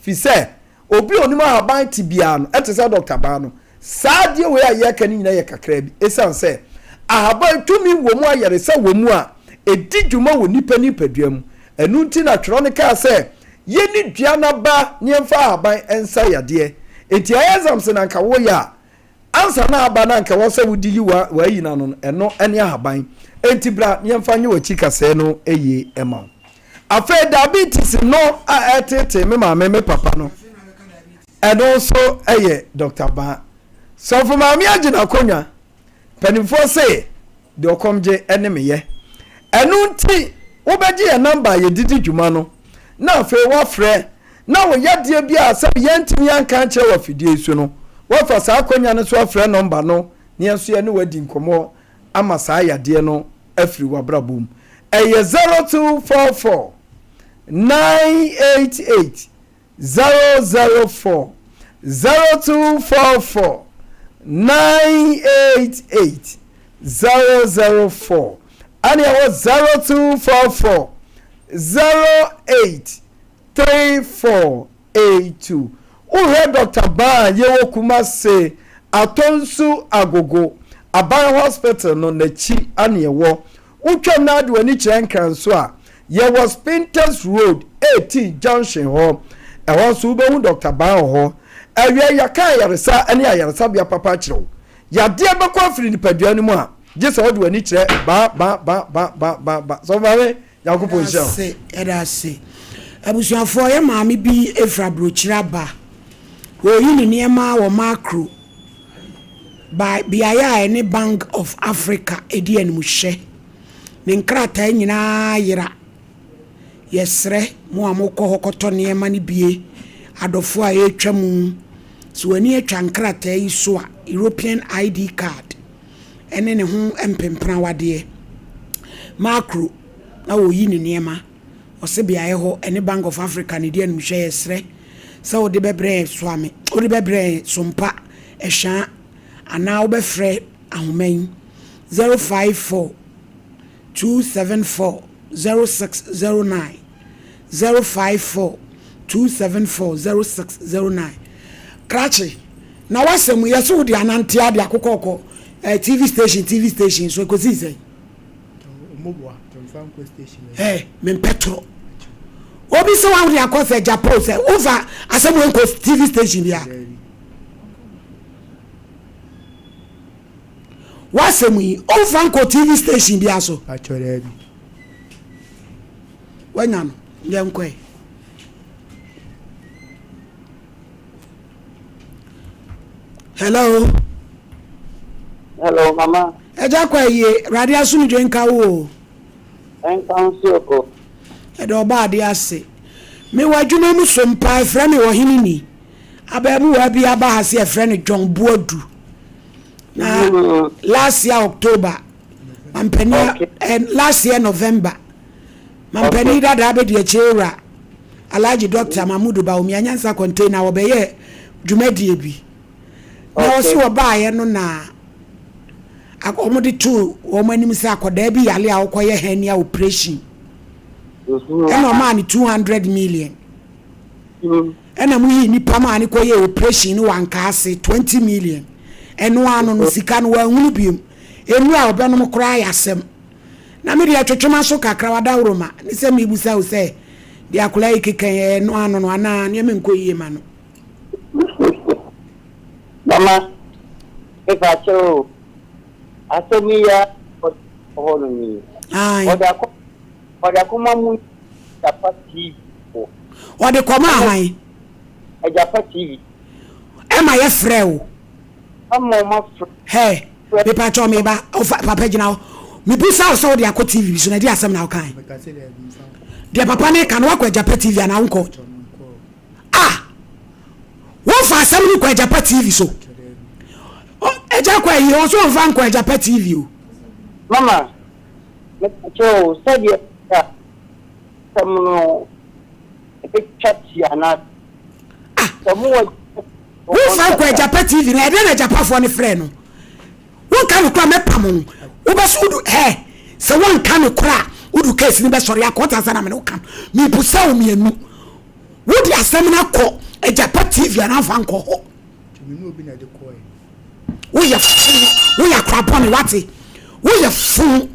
fi se obi onima haban ti bia no etese Dr. Baha no saa de we a ye ka ni nyina ye kakra bi esan se ahaban tumi wo mu ayere se wo mu a edi dwuma wo nipa nipaduam enu nti na tronika se ye ni dua na ba nyemfa ahaban ensa yade enti ayazam se na nka wo ya ansa na aba na nka wo se wudili wa yi na no eno ene ahaban enti bra nyemfa nye wachi kase no eye ema afa diabetes no a etete me ma me papa no eno so eye Dr. Baha so for ma mi agina konya penifo se de okomje ene meye enu nti wo beji ya number ye didi dwuma no na afa wa frɛ na wo yade bia sɛ yɛntimi yanka nkyɛ wa fidie su no wo fa saa konya no so afrɛ number no ne enso ye ne wadi nkomo ama saa yade no afiri wa brabom ɛyɛ 0244 988 004 0244 988 004 ani awo 0244 083482 uhe Dr. Baha yewo kuma se atonsu agogo aban hospital no nachi anewo utwam na ade wani kyenkranso a yewo Spinters Road 18 junction ho ewo so be hu Dr. Baha ho awie yaka yaresa ene ayaresa bia papa kyerew yade bekọ afiri nipadua no mu a je se ode wani kyere ba so bawe Yakupon show. Edase. Abusuafo ye maami bi efra brochira ba. Wo yi ni niema wo macro. By biaya ene Bank of Africa edi animhye. Ne nkrata nyina yira. Yesre mo amokọ hokoto niema ni bie. Adofo a etwa mu. So wani etwa nkrata yi so a European ID card. Ene ne ho empempra wade. Macro na wo yi ni niema ose bia ye ho ene Bank of Africa ne dia numhwe yesre se wo de bebre swame wo de bebre sompa ehwa ana wo befre ahoman 054 274 0609 054 274 0609 krachi na wasem yeso wo de anante ade akokoko TV station so kozi say men petro obi so wa akose Japan say over asemo nko TV station bia wasemu over nko TV station bia so actually wanya no nyenko hello mama eja kwa ye radio sunu jo nka wo Enkansioko. Edo ba de ase. Me wadwuma mu sompa efra me Oheneni. Abamu wa bi aba ha se efra ne John Buodu. Na last year October. Mampani and last year November. Mampani da da be de chewra. Alaji Dr. Mamudu ba omi anyansa container obeye dwumadie bi. Na osi oba ye no na akomodi tu wo manim se akoda bi yale a wokoye hernia operation eno ma ni 200 million ena mu yi nipa ma ni koye operation ni wanka ase 20 million eno anu no sika no wa hunu biem enu a obe no mkora yasem na me de atwetwema so kakra wada woroma ni se me busa wo se de akola ikeken eno anu no ana ne me nkoyie ma no Mama efacho Asemiya Oheneni. Oda kuma mu Japan TV. Ode koma han. Japan TV. Ema ye frɛ wo. Hey, me pacho me ba papa gina me busa so de akọ TV so na di asem na okan de papa ne kan wa kwa Japa TV na unko wo fa asem ni kwa Japa TV so eja kwa yi o so fa kwa Japa TV o mama me pacho said you no e chat ya na wo fa kwa Japa TV na de na Japa fo ne frɛ no wo kan kwa me pam wo ba so du se won kan kra udu case ni be sori akota sana me no kan me busa o mienu wo di asem na ko e Japa TV na fa nko ho me no bi na de ko wo ya krapon ni wate wo ya fun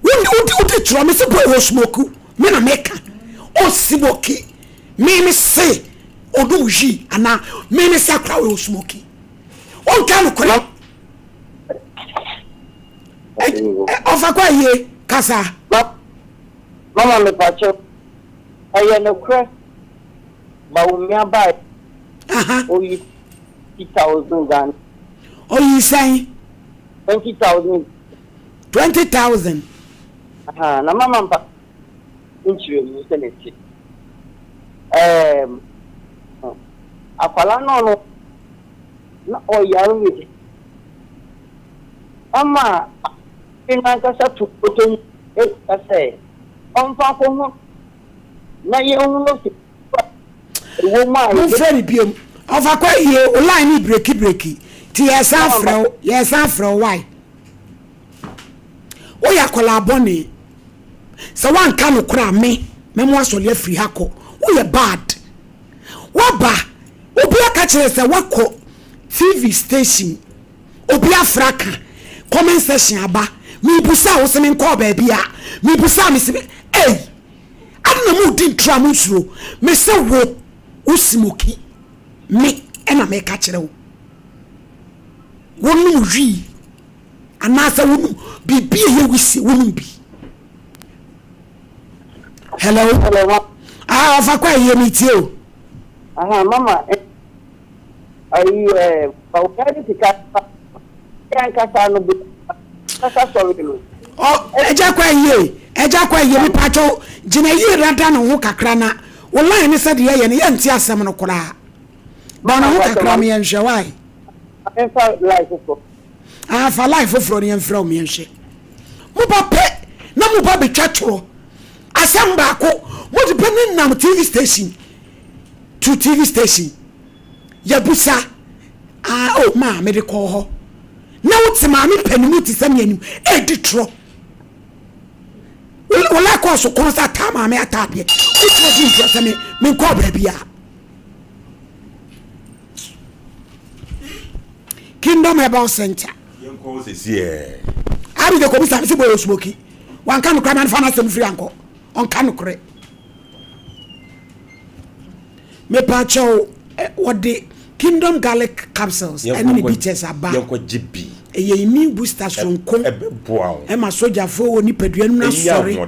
wo di tro me se bo wo smoke me na meka o smoke me say odu ji ana me say akra wo smoke o kan ko ofa kwa ye kasa mama me pacho aye no kra ba wo mi abai o yi 20,000 Ghana o yi sai 20,000 na mama mpa nchire mu seneti akwala no na o yaro mi ama ina kasa tupoto kasa onfa ko ho na ye hu no si wo ma mo feri biem ofa kwa ye o line ni breaki ti yes afro why o ya kola boni se wan ka no kra me mo asole afri hako o ye bad waba obi aka kire se wako TV station obi afrika comment section aba mi busa wo se me nko ba bia mi busa me se adna mu din tra mu suro me se wo usimoki me ena me ka kire wo wonu wi anasa wonu bibi ye wisi wonu bi hello fa kwa ye mi tie o mama ayi ba o ka di ka kasa no bi kasa sorry no eja kwa ye mi pacho jina yi rada no ho kakra na online ne sade ye ne ye nti asem no kora ba no ho kakra me yenhwe why fa life for fa life for ne yenfra me yenhwe mo ba pe na mo ba betwa toro asem ba ko mo de pe ne nam TV station to TV station ya busa oh ma me de ko ho na wuti ma mi panimu ti sam yanim di tro wala ko so ko sa ta ma me atade utro di tro sam me ko bra bia Kingdom Herbal Center yenko se sie ari de ko bisa se boy smoky wan kan kwa man fa na sam free anko on kan kore me pa cho what the Kingdom garlic capsules and the beaches aba yenko jibi ye immune booster sonko e ma soja fo woni paduanu na sori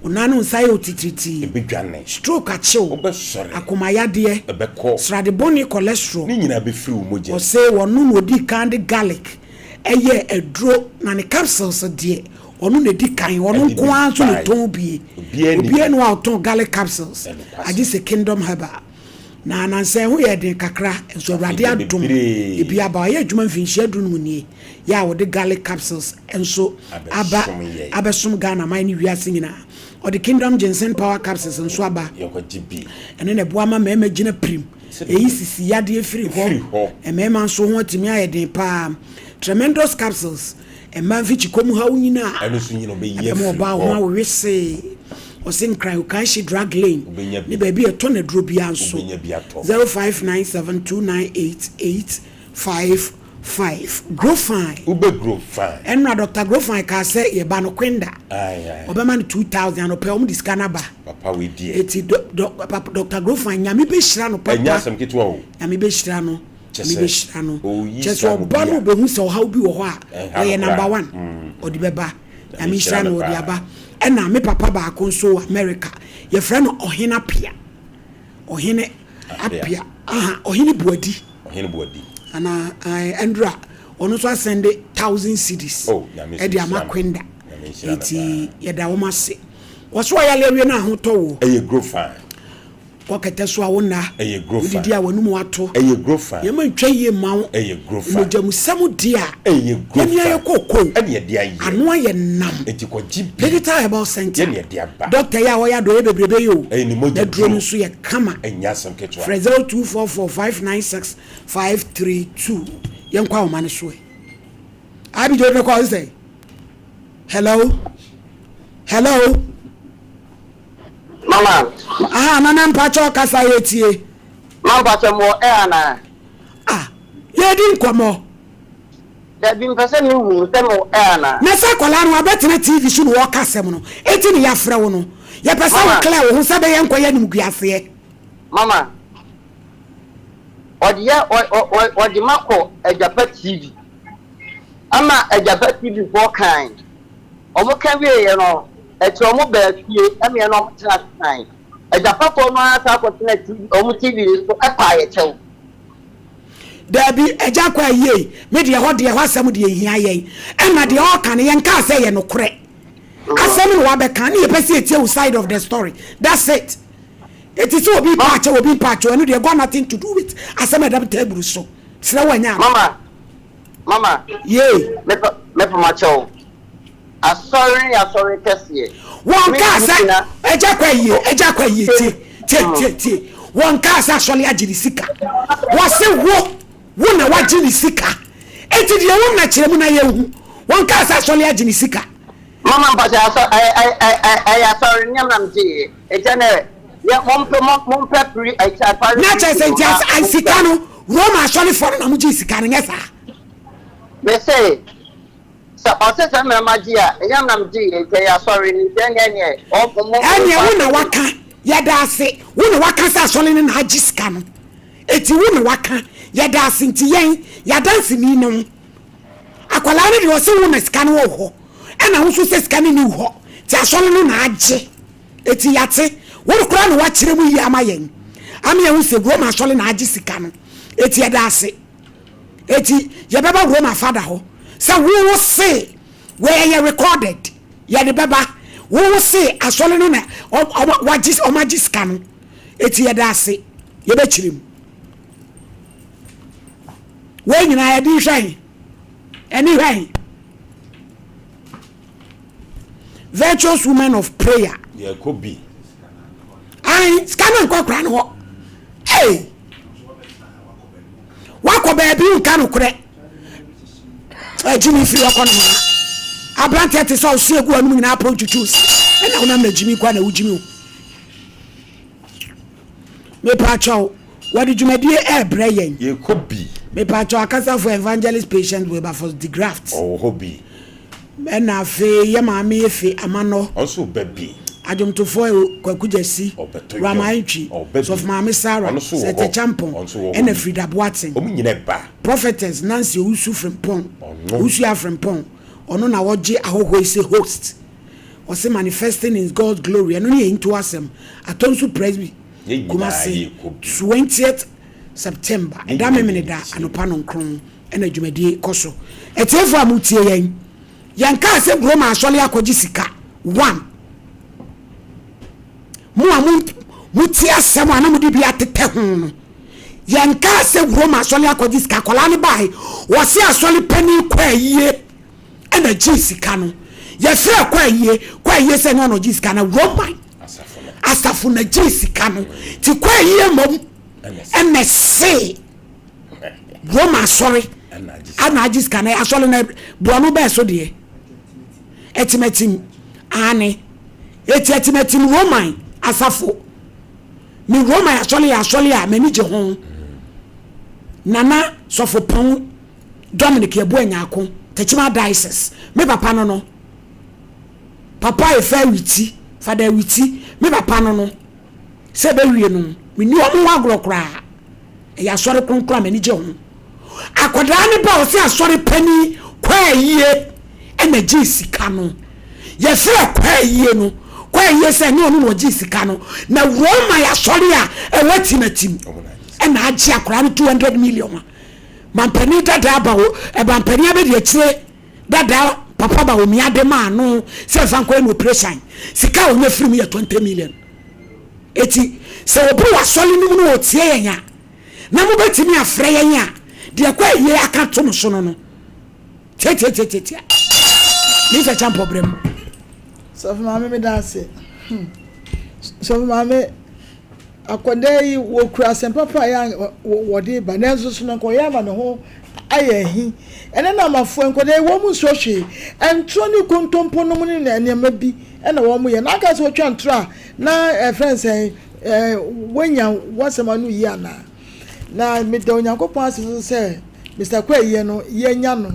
onanu nsai otitriti ebedwane stroke achew obesori akomayade ebeko strade boni cholesterol ni nyina be free umoje o say wonu no di kandi garlic eye edro na ne capsules de onu ne di kan onu nko anso ne ton bie obie no auton garlic capsules agi se Kingdom Herbal na nanse ho ye den kakra enso rade adom ebi aba ye adwuma mfinhia dunu nie ya wo de garlic capsules enso aba abesom Ghana man ni wiase nyina o de Kingdom ginseng power capsules enso aba yokojibi ene ne boama mema gina prim eyi sisi yade efiri ho emema nso ho atimi aye den pa tremendous capsules emma fichi komu ha nyina eno so nyina be ye fi ba ho wese o sin cry o kan she drag lane ni baby e to na dro bia nso 0597298855 grow fine ube grow fine enra Dr. grow fine ka say ye ba no kwenda obema no 2000 no pe o mu discana ba papa we die eti Dr. grow fine nyame be hira no papa enya sam kitwa o nyame be hira no cheso ba no be hu so how bi wo ho a ye number 1 odi beba nyame hira no odi aba ena me papa ba konso America ye friend Ohenapia Ohene apia ohene buadi ana Andra ono so send 1,000 cedis e de amakwenda eti yeda wo mase wo so ya lewe na ahoto wo eye grow fine kokete so awona eye grow fine didi a wanum wato eye grow fine ye ma ntwa ye mawo eye grow fine mo jamusam dia eye grow fine ye kokko ene de aye ano aye nam eti ko gb digital herbal center ye de aba doctor ya wo ya do ye bebrebe yo eye ni moja drone so ye kama enya sam ketwa 0244596532 ye nkwa wo mane so abi do be call say hello Mama. Nana mpacho kasa yetie. Mama pacho mo na. Ye di nkomo. Da bi mpese ni wu se mo na. Na sa kola no abetena TV so no wakasem no. Eti ni ya frɛ wo no. Ye pesa wo clear wo se be ye nkoye nim guase. Mama. Odi mako Ejapa TV. Ama Ejapa TV for kind. Omo kan we ye no. Eto omo ba fie ame no class 9 Ejapa for no asa ko tena omo TV so apa ye chew Dabi ejakwa ye me de ho asem de hia ye na de o kan ye nka say ye no kore asem no wa be kan ye pese etie o side of the story that's it is obi patch no they got nothing to do with asem edam table so sira wanya mama ye me for my chow sorry kesiye won kasa ejakwa ye tie won kasa sole agiri sika wo se wo na wagiri sika enti de won na kiremu na yehu won kasa sole agiri sika mama ba I sorry nyam nam ji ejane ya mom pre I na che senti I sika no Roma sole for na muji sika no ngesa me say so osese me magia nyam nam ji ya sorry ni denye anya wona waka yada ase wona waka sa sole ni na agiska no eti wona waka yada ase nti yen yada ase ni no akwala ni de ose wona sika no ho ena wo so sika ni ho ti asole no na age eti yate wona kura no wa kire mu yi amayen ame yen se Roma sole na age sika no eti yada ase eti yebeba Roma fada ho so we will say where you recorded ya de baba we will say asole no na wagis o magis kan eti ya da ase ye be chirim we nyina ya di hwan eni hwan virtuous women of prayer ye could be ai scan ko kra no hey wako baby nkan kure Jimmy free okon na abrante te so sie gu anu nyina approach choose na una na Jimmy kwa na ujimi me pa chaw what did you make brayen ye could be me pa chaw akasa for evangelist patient we ba for the graft hobby na fe ye ma me efe amano also baby adom to for kwakujasi ramaitwi so of mama Sarah sete champon and a Frida Boatin prophetess Nancy Usu from Pon Usu from Pon ono na woje ahoho ise host o se manifesting in God's glory and only into asem atonsu presby kumasi 20th September da memene da anopa no nkron and adwumadi koso etefo amutie yan ka se Roma asole akoji sika 1 muti asem ana mudi bi atete ho no yanka se Roma asole akoji sika kola ne bai wo se asole pani kwa yie ena jisika no ye fere kwa yie se no jisika na Roma asafu na jisika no ti kwa yie mom ena se Roma asole ana jisika na asole na buanu be so de etimetim ane etimetim Roma asafo mi Roma asole a mani je ho nana sofo pon Dominic Ebuanyako techima diocese me papa no papa e fa witi fada witi me papa no se be wie no me ni omo agro kra e ya sore kronkra mani je ho akoda ne ba o se asore pani kwa yie e na ji sika no ye fere kwa yie no kwa yese ni onu no jisika no na Roma ya sori a e watimatim e na agi akora 200 million mampani dada ba wo e bampani abe de chire dada papa ba wo mi ade ma no se fan ko no operation sika wo nyefiri mu ya 20 million eti se obu wa soli nu no otie yenya na mo betimi afre yenya de kwa ye aka to no so no tie ni se champ problem so mama me da se so mama akwade wo kura sem papa ya wo de ba na nso so no ko ya ma ne ho ayahi ene na mafo enkwade wo mu so hwe entro ni kontompo no mu ne na ne bi ena wo mu ye na aka so twa ntra na friends wenya wasema no yi ana na me de onyankopon asese se Mr. Kwaye no yenya no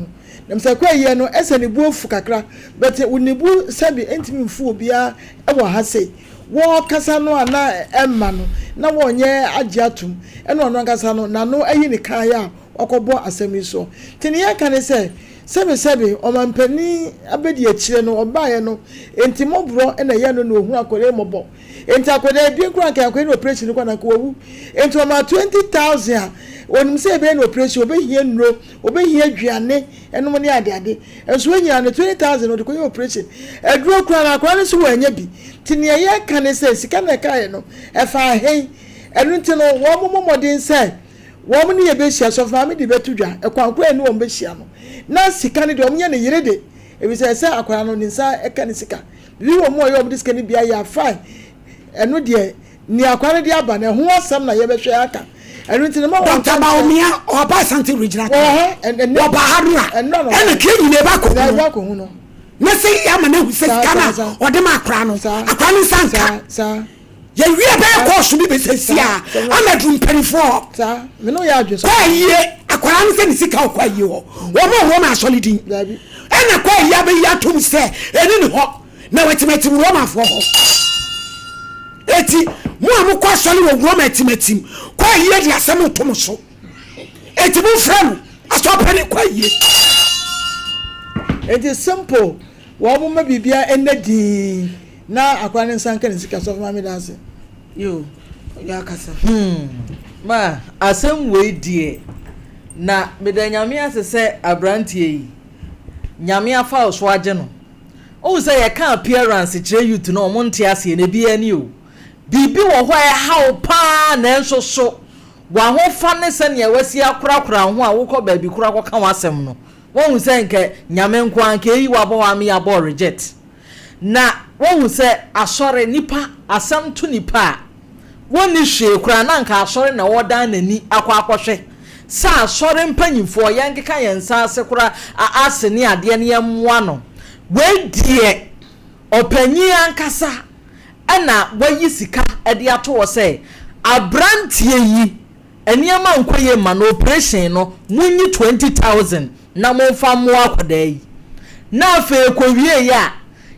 na Mr. Kwaye no ese ne bu ofu kakra but unibu sabi entimi mfu obia e wo ha sei wo kasa no ana emma no na wo nye agye atum ene ono kasa no na no ayi ne kan ya okobo asemi so tini ya kan se sebe o mampani abedi akire no obaye no entimo bro ena ye no no hu akore mobo enti akore bi nkura kan akore no operation kwa na ko wu enti o ma 20,000 onim se be no operation obehie nro obehie aduane enom ne ade enso anyira no 20,000 o de ko operation eduro kura na akora so wanya bi tini ye kan se sika na kai no e fa hen enu nti no wo momodin se wo mo ne ye be hia so fa me de betudwa e kwankora ni wo be hia no na sika ne de o nye ne yire de e bi se akora no ni sa e kan sika bi wo mo yo mo sika ne bia ya fine enu de ni akora de aba na ho asam na ye be hwe aka enu nti no Dr. Baomia oba Asante Regional oba harua ene kenyi ne ba ko no na se ya ma na hu se sika na o de ma akora no sanka ye wie be ko so bi be se sia amadu mperifo me no ya adwo so kwa ye akora no se ni sika o kwa ye ho wo ma solidin ene kwa ye be ya tum se eni ni ho na wetimeti wo ma fo ho eti mu amukwa soli wo wo metimetim kwa ye di asem tum so eti bu frem asopere kwa ye it is simple wo mo ma bibia enadi na akwa ne sanka ne sika so ma me dance yo ya kasa ma asem we die na medanyame asese abrantie yi nyame afa oso age no o se ye kan appearance kire youth no mo nte ase na bi ani o bibi wo ho e hawo pa na enso so wa ho fa ne se ne wasi akura ho a wo ko ba bi kura ko kan wasem no won se nke nyame nko anke yi wa bo wa me ya bo reject na won se asore nipa asam to nipa woni hwe kura na nka asore na wodan nani akwa sa asore mpanyimfo yankeka yensa ase kura ase ne ade ne yemwa no we die opanyi ankasa ana wayi sika ade ato wo se abrantie yi eniema nkoye ma no operation no munyi 20,000 na monfa mo akodai na afa ko wie ya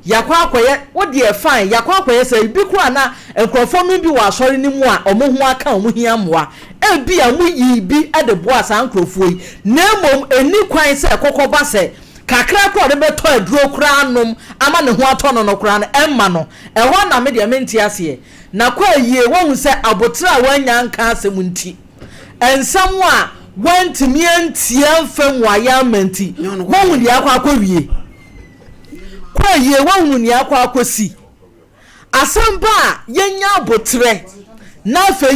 yakwa akoye wodi e fine yakwa akoye say bi kwa na enkrofo mi bi wa asori ni mu a omo ho aka omo hia moa e bi a mu yi bi ade bo asa enkrofo yi na mom eni kwan say kokoba say kakra ko de beto aduro kura anom ama ne ho ato no kura no emma no e ho na me de menti ase na kwa yie won say abotra wanya nka asem nti ensam a wantimi antia mfam wa ya menti won de akwa wie kwa ye wonu ni akwa akosi asamba yenya abotre na fa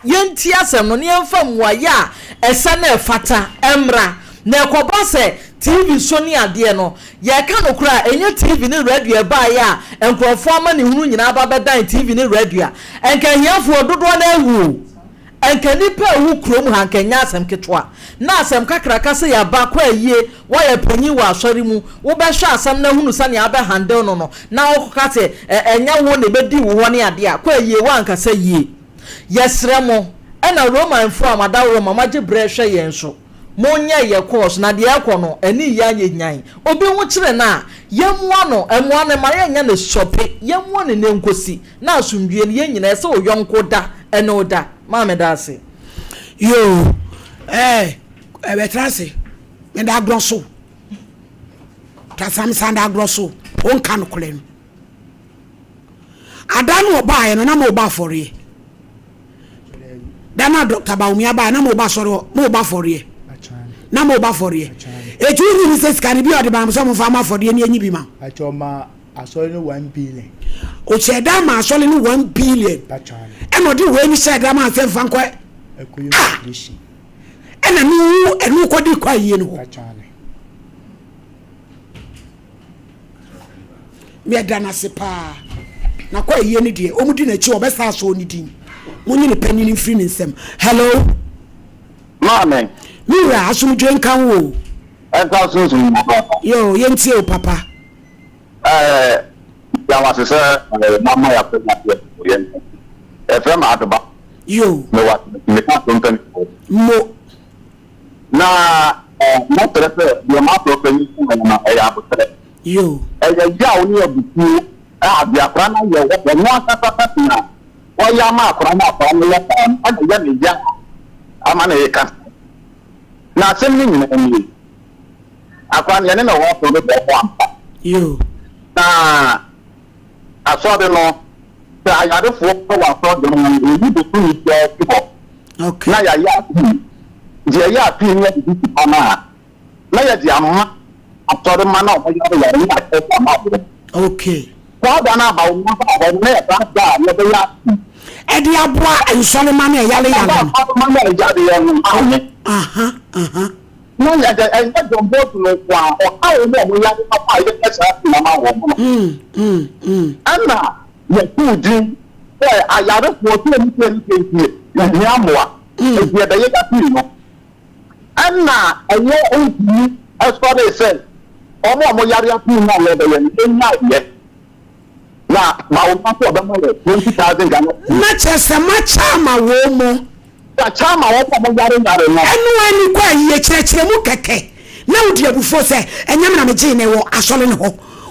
yentie asem no ne mfam wa ya esa na efata emra na ekoba se TV so ni ade no ye ka no kura enye TV ni radio ba ya enkrofo ama ne hunu nyina ba bedan TV ni radio enka hiafo dodo na ewu enka nipa ewu krom hankanya asem ketwa na asem kakra kase ya ba kwa yie wa ya panyi wa asori mu wo be hwa asem na hunu sane abe handle no na okokate enya wo ne bedi wo ne ade a kwa yie wa nkasa yie yesremo ena roman fo amada roma maje brehwe yenso monya ye course na de akono eni ya nyenyan obi wo kire na yemwa no emwa ne mare nya na shope yemwa ne nkosi na asumdue ne yenyina se oyonko da ene oda ma me da ase yo betrase me da grosso ta sam da grosso on kan kolen adanu oba ye no na mo ba fori da da na Dr. Baumia ba na mo ba soro mo ba fori na mo ba fori e tu ni se scan bi o de ba so mo fa ma fori ni anyi bi ma achoma asori no 1 billion o che da ma asori no 1 billion e no di we ni se da ma se fa nko ekoyo operation e na nu enu ko di kwa yie no me da na se pa na kwa yie ni de o mu di na chi obesa so ni din munyi ne panyin free ni nsem hello Mame mira asum dwen kan wo enta so yo yentie o papa ya wa se mama ya pe na yen fe ma adoba yo me wa me ka tonton mo na mo trefe yo ma to pe ni na ya bu tre yo ya oni abuku abi akra na ye wo no asasa na wa ya ma akra na akra na ya ana ya ni ya amana ye ka na sem ni nyina ni akra na na wo to be ko ampa yo na asode no ta ya de fo wa so de no ni do tu ni ti ko okay na ya je ya pi ni di ama na ya di amma atore ma na o ya ni ko ma okay kwa da na ba o ma ba ne ba da ya be ya e di aboa ensole ma na yale yale ma na ya de ya no aha no ya de en da jombo tu no kwa o ka o mo ya ni papa ye ka sa na ma wo ana ye ku din ayare fo tu ni ke ni amoa e ye da ye ka pi no ana aye o ni as for they say omo yare api na le de ye ni nya ye na ma o ma so ba mo 20,000 Ghana na chese ma chama wo mo ta chama wo mo yare no enu ani kwa ye kirekire mu keke na odi abufo se enyam na meje ne wo asole ne ho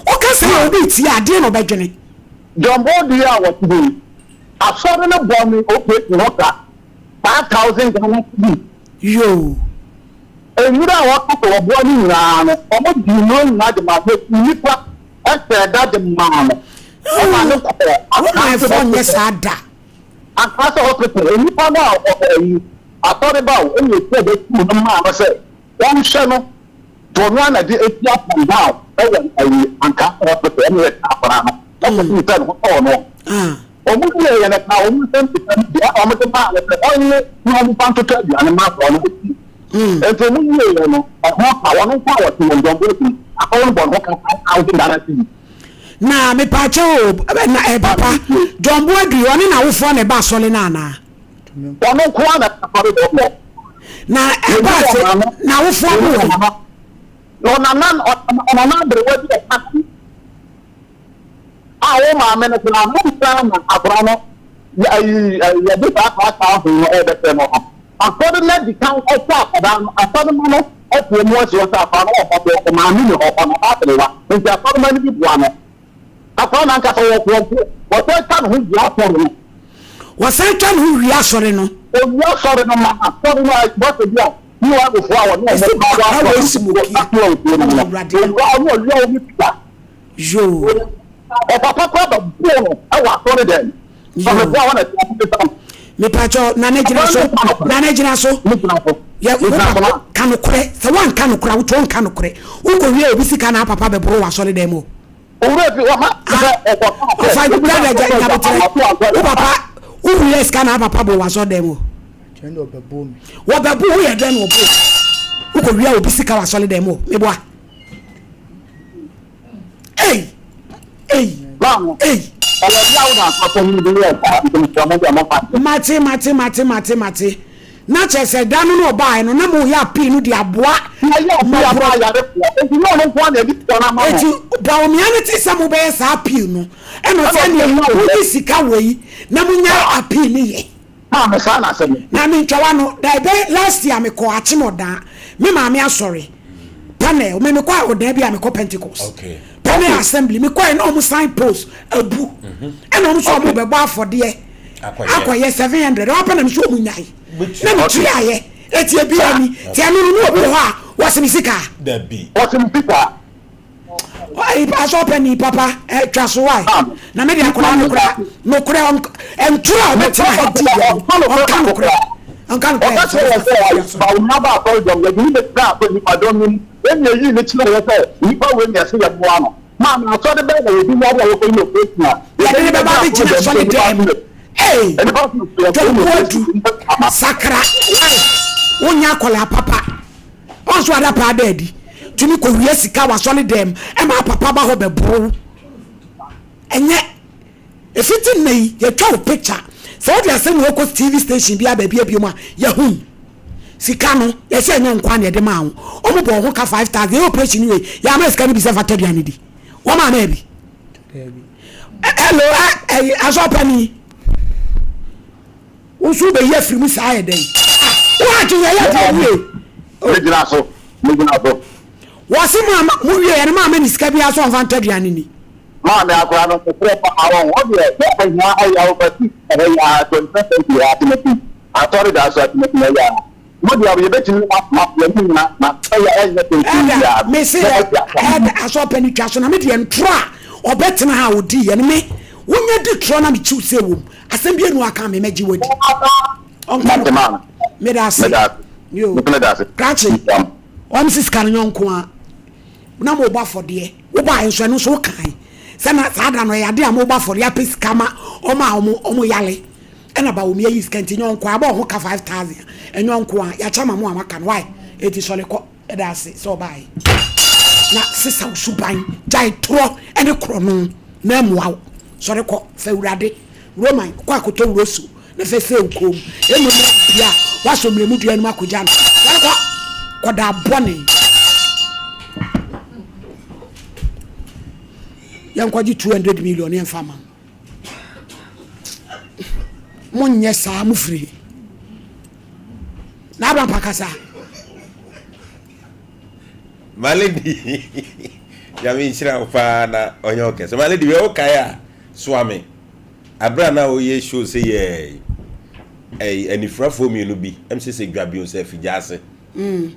o ka se o bi ti ade no bedwene jombo di a wo ti asole ne bo mi o pe no ka 5,000 Ghana yo enura wa ko wo bo ni na no o mo di no na de ma pe ni pa e se da de ma no o ma no ko o ma fo nye sada akasa hospital ni pa na o yi atore ba o ni se de ku no ma no se won hye no do no na de etia pan down e wo ayi anka hospital ni e apara no o ko ni tan ho no o mu ni ye na ka o mu se ti tan dia o mu te ba le o ni no mu pan to ta dia na ma ko no ento mu ni ye no ho pa won kwa wo ti mo jombo ti akon bon ho ka out dara ti na me pache o na papa jombo adu oni na wo fo ne ba sole na na won kwa na akore do na e ba se na wo fo bo no na na bre wo di akati awo ma me na mo sa na akora no ya bi ba ka ho no e be se no akore na di kan o kwa akora no akore ma no e po mo so sa akora no o ma mi ni o na ba tre wa nti akore ma ni bi bua no akora na nka so wo to ta no hu ya so no wo se ta no hu ya so no o ya so no ma akore no bo se bia ni wa go fo awo no mo ba wa wo si mo ki o yo mi pita yo o papa ba bo no e wa akore den so me bo wa na ti me pacho na ne jina so ya kanukure se wan kanukura wo ton kanukure wo ko wie obi sika na papa be bro wa so le dem o ore bi wa ma o fa ju brother ja nya betere wo papa wo wie sika na papa bo wa so dem o chendo be bo mi wo be bo wo ye den wo bo wo ko wie obi sika wa so le dem o me bo mate na chese danu no ba no na mo ya pi no di aboa eti ba o mi anete se mo be sa pi no e no se ne wo di sika wei na mo nya api ni ye na mi ntwa no da be last year me ko achi mo da me ma me asori panel me ko odan bi a me ko Pentecost okay panel assembly me ko e no mo sign post abu e no mo so mo be ba afode akoye 700 open na so mo nyai na mo tria ye etie bi ani ti anu no obi ho a wasemi sika da bi wasemi sika ai paso penny papa twa so wai na me dia kura no kura entro o betima hadi on kan kura Uncle But we have a problem. We need to start with the Adon. When you use the you go when you see a one. Man, I saw the bed and you want to open your face now. Hey, Sakra, Wonya kola papa. Once what up, daddy. To me, Korea was solid them, and my papa have a bro. And yet, if it's in me, you draw a picture. So they are saying local TV station be a baby abuma, Yahoo. Sikano, they say no one at the mount. Omo Hoka 5,000, the operation way. Yamas can be Safatodianity. One man, maybe. Hello, I saw Penny. Who should be here from Messiah Day? What do you was it, Mamma? Movie and Mamma is Cabby as one Fantodianini. Mamma, I got to prep our own. I thought it was at what you are betting up. May say, I saw penetration, I made and try or better how would be enemy. When you did try to choose a room, I send you no I can't imagine what Uncle Man made us you catching one sis carrying on qua. No more for dear, who buy and so kind. Send us Adam, I did a mobile for the apis kama or my omo yale. And about me is continue on qua about Hoka 5,000 and yon qua Yachama Mama can why it is only that's so by. Na sister Subine, Jai Tro, and a chrono, name wow. Sorry, Fewrade, Roman, Quacoto Rosu, the Fessel comb, Emma, what's on the Mutu and Makujan. What that bonny. Young Quadi 200 million in farmer. Mon yes, I'm free. Naba Pacasa. My lady, Yamin Shira Fana on your case. My lady, okay, Swami. Abrana, ye should say, and if for me, you be, MCC grab yourself, Jase.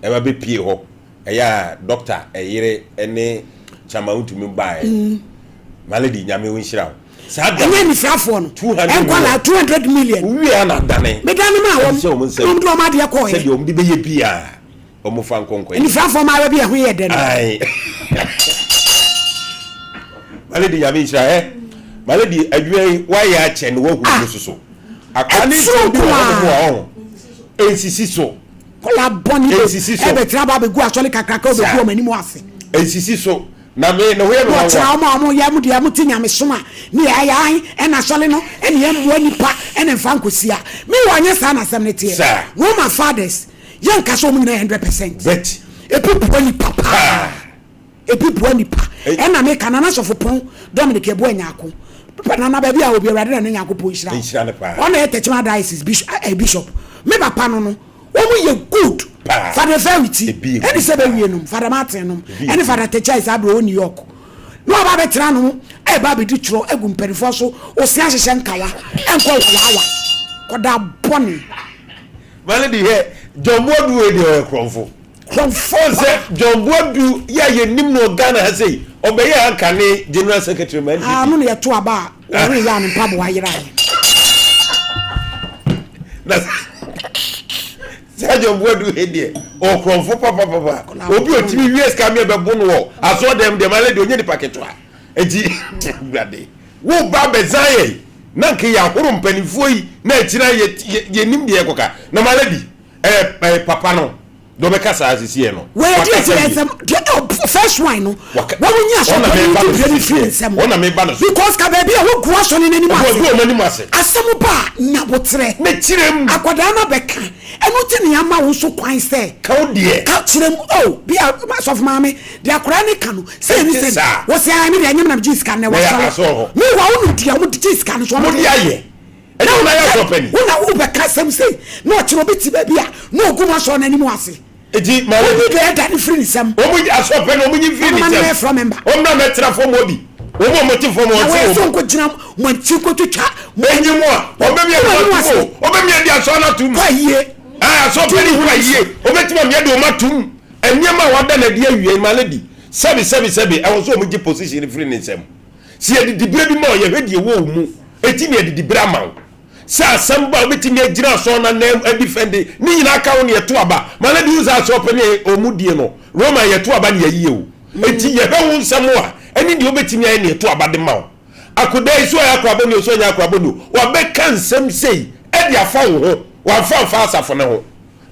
Ever be P.O. A doctor, a year, any chamau to me by. My lady, Yamin Shira. Any phone 200 million. We are not done. Madame, so said, you'll be a beer. Omofan konko. In front for my baby here then. Aye. My lady Yamisha, my lady, why ya chen wo hu so. Akani so bi wo ensisi so. Kola boni e be traba be gu asole kakaka o be gu mani mu ase. Ensisi so. Na me no we no wa. Trauma ya mu dia mu tinya me soma. Ni ayan e na asole no e ne yam wo nipa e ne mfa nkosia. Me wanye sa na asem ne tie. Wo my fathers young caso 100%. Bet. A people only papa. A people only pa. And I make an answer for Pon Dominic Buenako. Panana baby, I will be rather than Yaku Pushra. On a Techma diocese bishop. Maybe Panono. When we good for the verity. Any Sabarianum, Father Martinum, and Father Techa is Abro New York. No Babetrano, a baby ditro, a gum perifoso, or Sashi Shankala, and call Lawa. Or that bonny. Melody here. John Wodu we dey kromfo. Kromfo say John Wodu ya ye nim no Ghana say obey anka ne general secretary man. Ah no ye to aba ori ya ne pabo wa yira. Na say John Wodu he dey o kromfo papa. Obi otimi wies ka me be bo no wo. Aso dem melody onye di paketo a. Enti gbade. Wo ba bezaye na nke ya horo mpanifo yi na akira ye nim de ekoka. Na melody papa no do be kasa asisi no we first wine no what we nya so na me ba no because ka baby a wo gua so ne nani ma asem ba na botre me kirem akoda na be ka enu ti ne ama wo so kwan se ka wo de ka kirem oh bi so of mama de akora ne ka no say ni say wo say I me de anyam na Jesus kan ne wo so me wa wo dia wo Jesus kan so mo de aye no na ya so penny una wo be ka sem say no chiro biti baby a no guma so na ni mu ase eti ma wo de da ni free sem o mu aso penny o mu nyi free ni sem o na metra fo mo bi o mo ti fo mo ti o so ko jina mo ti ko tutwa mo nyi mo o be mi e di aso na tum kwa yie so penny hu na yie o be ti ma mi e do ma tum enyama wa da na di awie ma lady sebi e wo so o mu gi position free ni sem si e di bre bi ma o ye hwedi e wo mu eti mi e di bra ma sa samba obetimi agira so na defend ni nyina aka wo ne yeto aba malady uza so pene omudie no Roma yeto aba ne yayi o enti ye hwe nsam a eni de obetimi ayi ne yeto aba de ma akoda iso ya akrabo ne so nya akrabo no wa be kan nsam sei e de afa wo ho wa fa asafo ne ho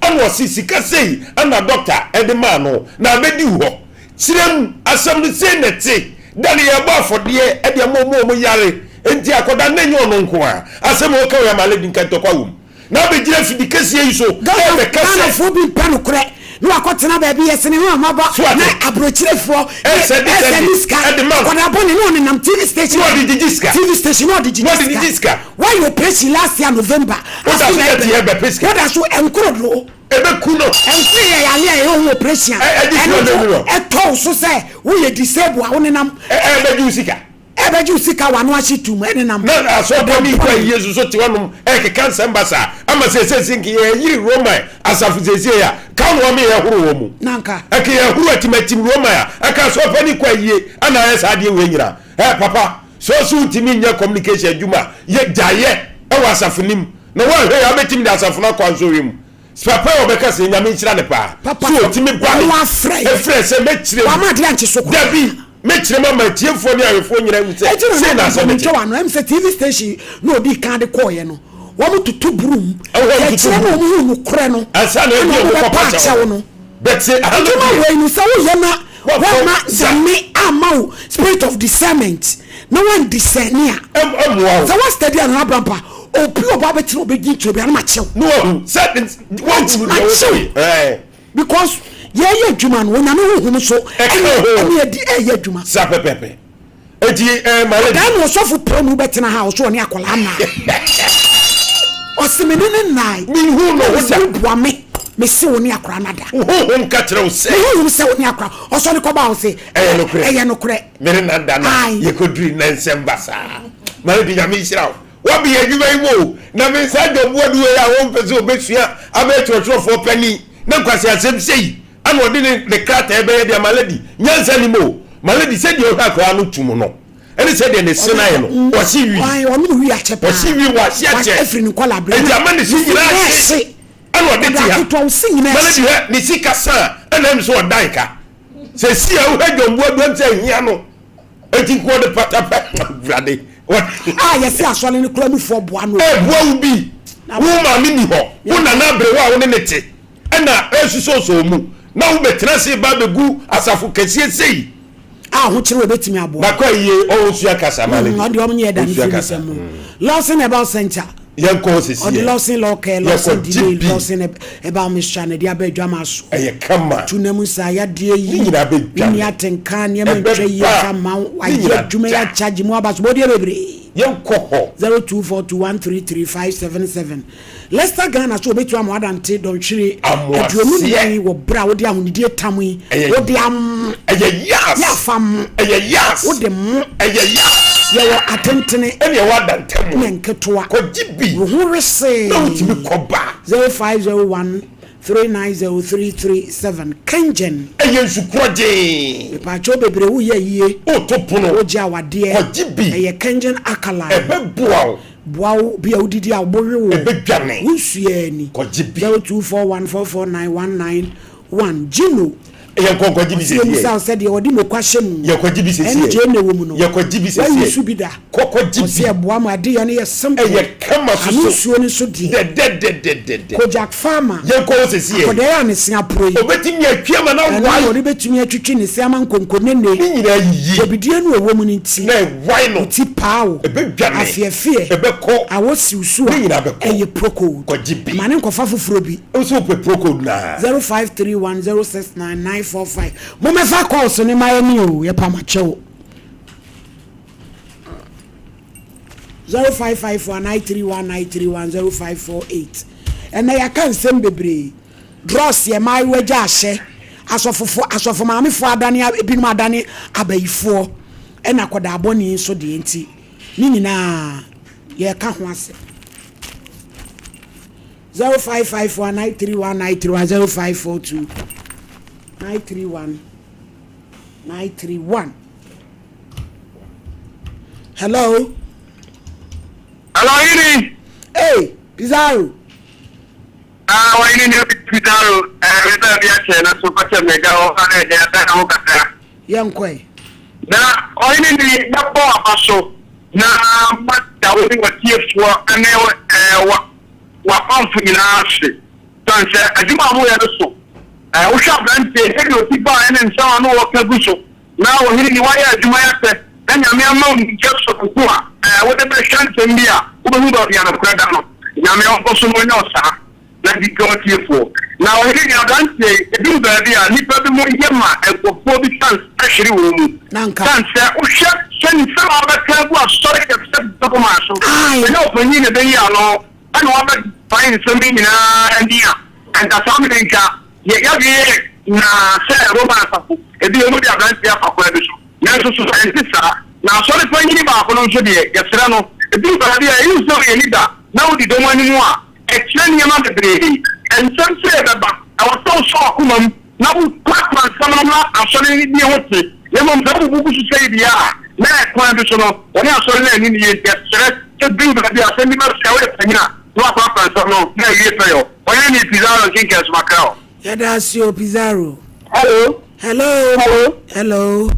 anwo sisika sei ana doctor e de ma no na abedi ho kirem asam ne sei nete dali ya ba fodie e de mo yare enti akoda na nyo no nko a asem o ka ya malady nkantokwa wum na be gira fidi kase yi so e be kase fo bi panu kure no akotena ba bi yesene ho amaba na abrochirefo eseniska koda boni no ne nam TV station no digiska why you press last year November what does that here be peska what does so enkrodro ebe kuno enfi ya yale ho operation e to so say we ye disable a woni nam ebe jusika ebeju sika wanu achitum ene nam na aso boni kwa yesu so ti wonum ke cancer mbasa ama se sinki ye yiri Roma asafu zeze ya kan wo me ye huru wo mu nanka ake ye huru atimatim Roma ya aka so boni kwa ye ana ye sa de we nyira papa so utimi nya communication adwuma ye jaye e wa asafu nim na wo hwe ya betim de asafu na kwa so wem papa wo beka se nyame nchira ne pa so utimi ba e frɛ se mechire wa ma de anche so ko dabi mechire mama tiefo ni awefo nyira mu se na so mechire wa no em se TV station no odi kan de call ye no wo mu tutu brum e chire no mu hu kure no asa na ebi o ko pa cha no but say ahalo we no say wo ye na wo ma zame amau spirit of discernment no one discernia wow so what study an abrampa obi oba betino obegi chobi an ma chew no certain what because ye adwuma no na no hu so e di ye adwuma sa pepepe eti malady dan no so fu promu betina house so ne akola na osimene ne nai mi hu no wo da bua me se wo ne akora nada hu nka kire wo se hu se wo ne akora oso ne ko ba wo se eye no kure mere na dana ye ko dri na nsembasa malady ya mi shira wo bi adwuma imo na me sa jobu adu ya wo mpese obesua abetrotro fo pani na kwase asem sei ana odi ne krata ebe ya malady nyansa ni mo malady se di o ka akora no tumu no ene se de ne sena ye no wo si wi ai wo mi wi achepa wo si wi wa si ache every ni collaborate e amane si gira se ana odi ti ha malady he ni sika sa ana mi so odan ka se si a wo hajombu adu nse hia no eti ko de patapa brade yes asole ni kura mi fo boa no boa ubi wo ma mi ni ho wo na na bre wa wo ne nete na esuso mu na wo betra se ba begu asafo kasie sei ho kire obetimi abo na kwa ye o sua kasa male no de omnye da ni fisemu losing about center yanko sisi o de losing local losing delay losing about mission de abadwa maso eye kama tunemu sa ya de yi ni abadwa ni atenka ni ma twa yi kama wa ya dwuma ya charge mu abaso bodi bebre yanko ho 0242133577 Leicester Ghana so betu am wadante don twire aduomu ni wo bra wo de ahunidie tamui wo de am eye yas ya fam eye yas wo de mu eye yas ye wo atentene ene ye wadantemu menketoa ko jibi wo hu rese no timi ko ba 0501390337 Kenjen eye nsukuroje pa cho bebre wo ye yie o topono wo ja wade ko jibi eye Kenjen akala ebe buawo boawo bia odidi a bohwe wo ebe dwane wusua ni ko jibi 0241449191 Jino ye ko jibi se ye sa se de odi mokwa mu ye ko jibi se ene je na wo mu no ye ko jibi se ye su bida ko jibi se boa ma de ye simple ye kama so so ni so di de ko Jack Farmer ye ko se se ko de ya ne sia pro obetimi atwa ma na why ori betumi atwitwi ne sia ma nkonko ne ni nyina yiyi obidie no wo mu ni ti na why no ti paawo ebe dwane afiefie ebe ko awo siusu a eye proko ko jibi mane nkofa foforo bi o so pe proko na 0531069945 mo me fa call so ni mayani o ye pa ma chewo 05549319310548 ena ya kan sem bebre dross ye mai waja ahye asofo maame fo adane ebinum adane abayifo ena koda aboni so de enti ni nyina ye ka ho ase 05549319310542931931 hello Hello, Ini. Hey, Pizarro. Why didn't you Pizarro? Without the action, that's so much of the go on Young Quay. Now, only the poor so now, what that was what years were and they were on for you now. So I do my way also. I wish I've done people and so on. Now, hitting the wire, do my access. Then your mom just so poor. Whatever chance in India, who don't have a credit. Yammy also no, sir. Let it go to you for. Now, hitting your dance, a do the idea, little more yamma, and for 40 chance, actually, Nanka. Send some other club was sorry to accept the commercial. I know when you the yellow, I know about finding something in India. And that's how many romance. If you look at that, for question. Now, sorry for any back on Judy, Yastrano, a big idea is no leader. Now, the don't want anymore. Explain your mother, and some say that I was so shocked, woman. Now, Quackman, some of them are sorry, the they won't say the Matt Quantitional, when I saw them in the yesterday, just bring the idea, send him out. No, Yeah, that's your Pizarro. hello. Hello. Hello. Hello.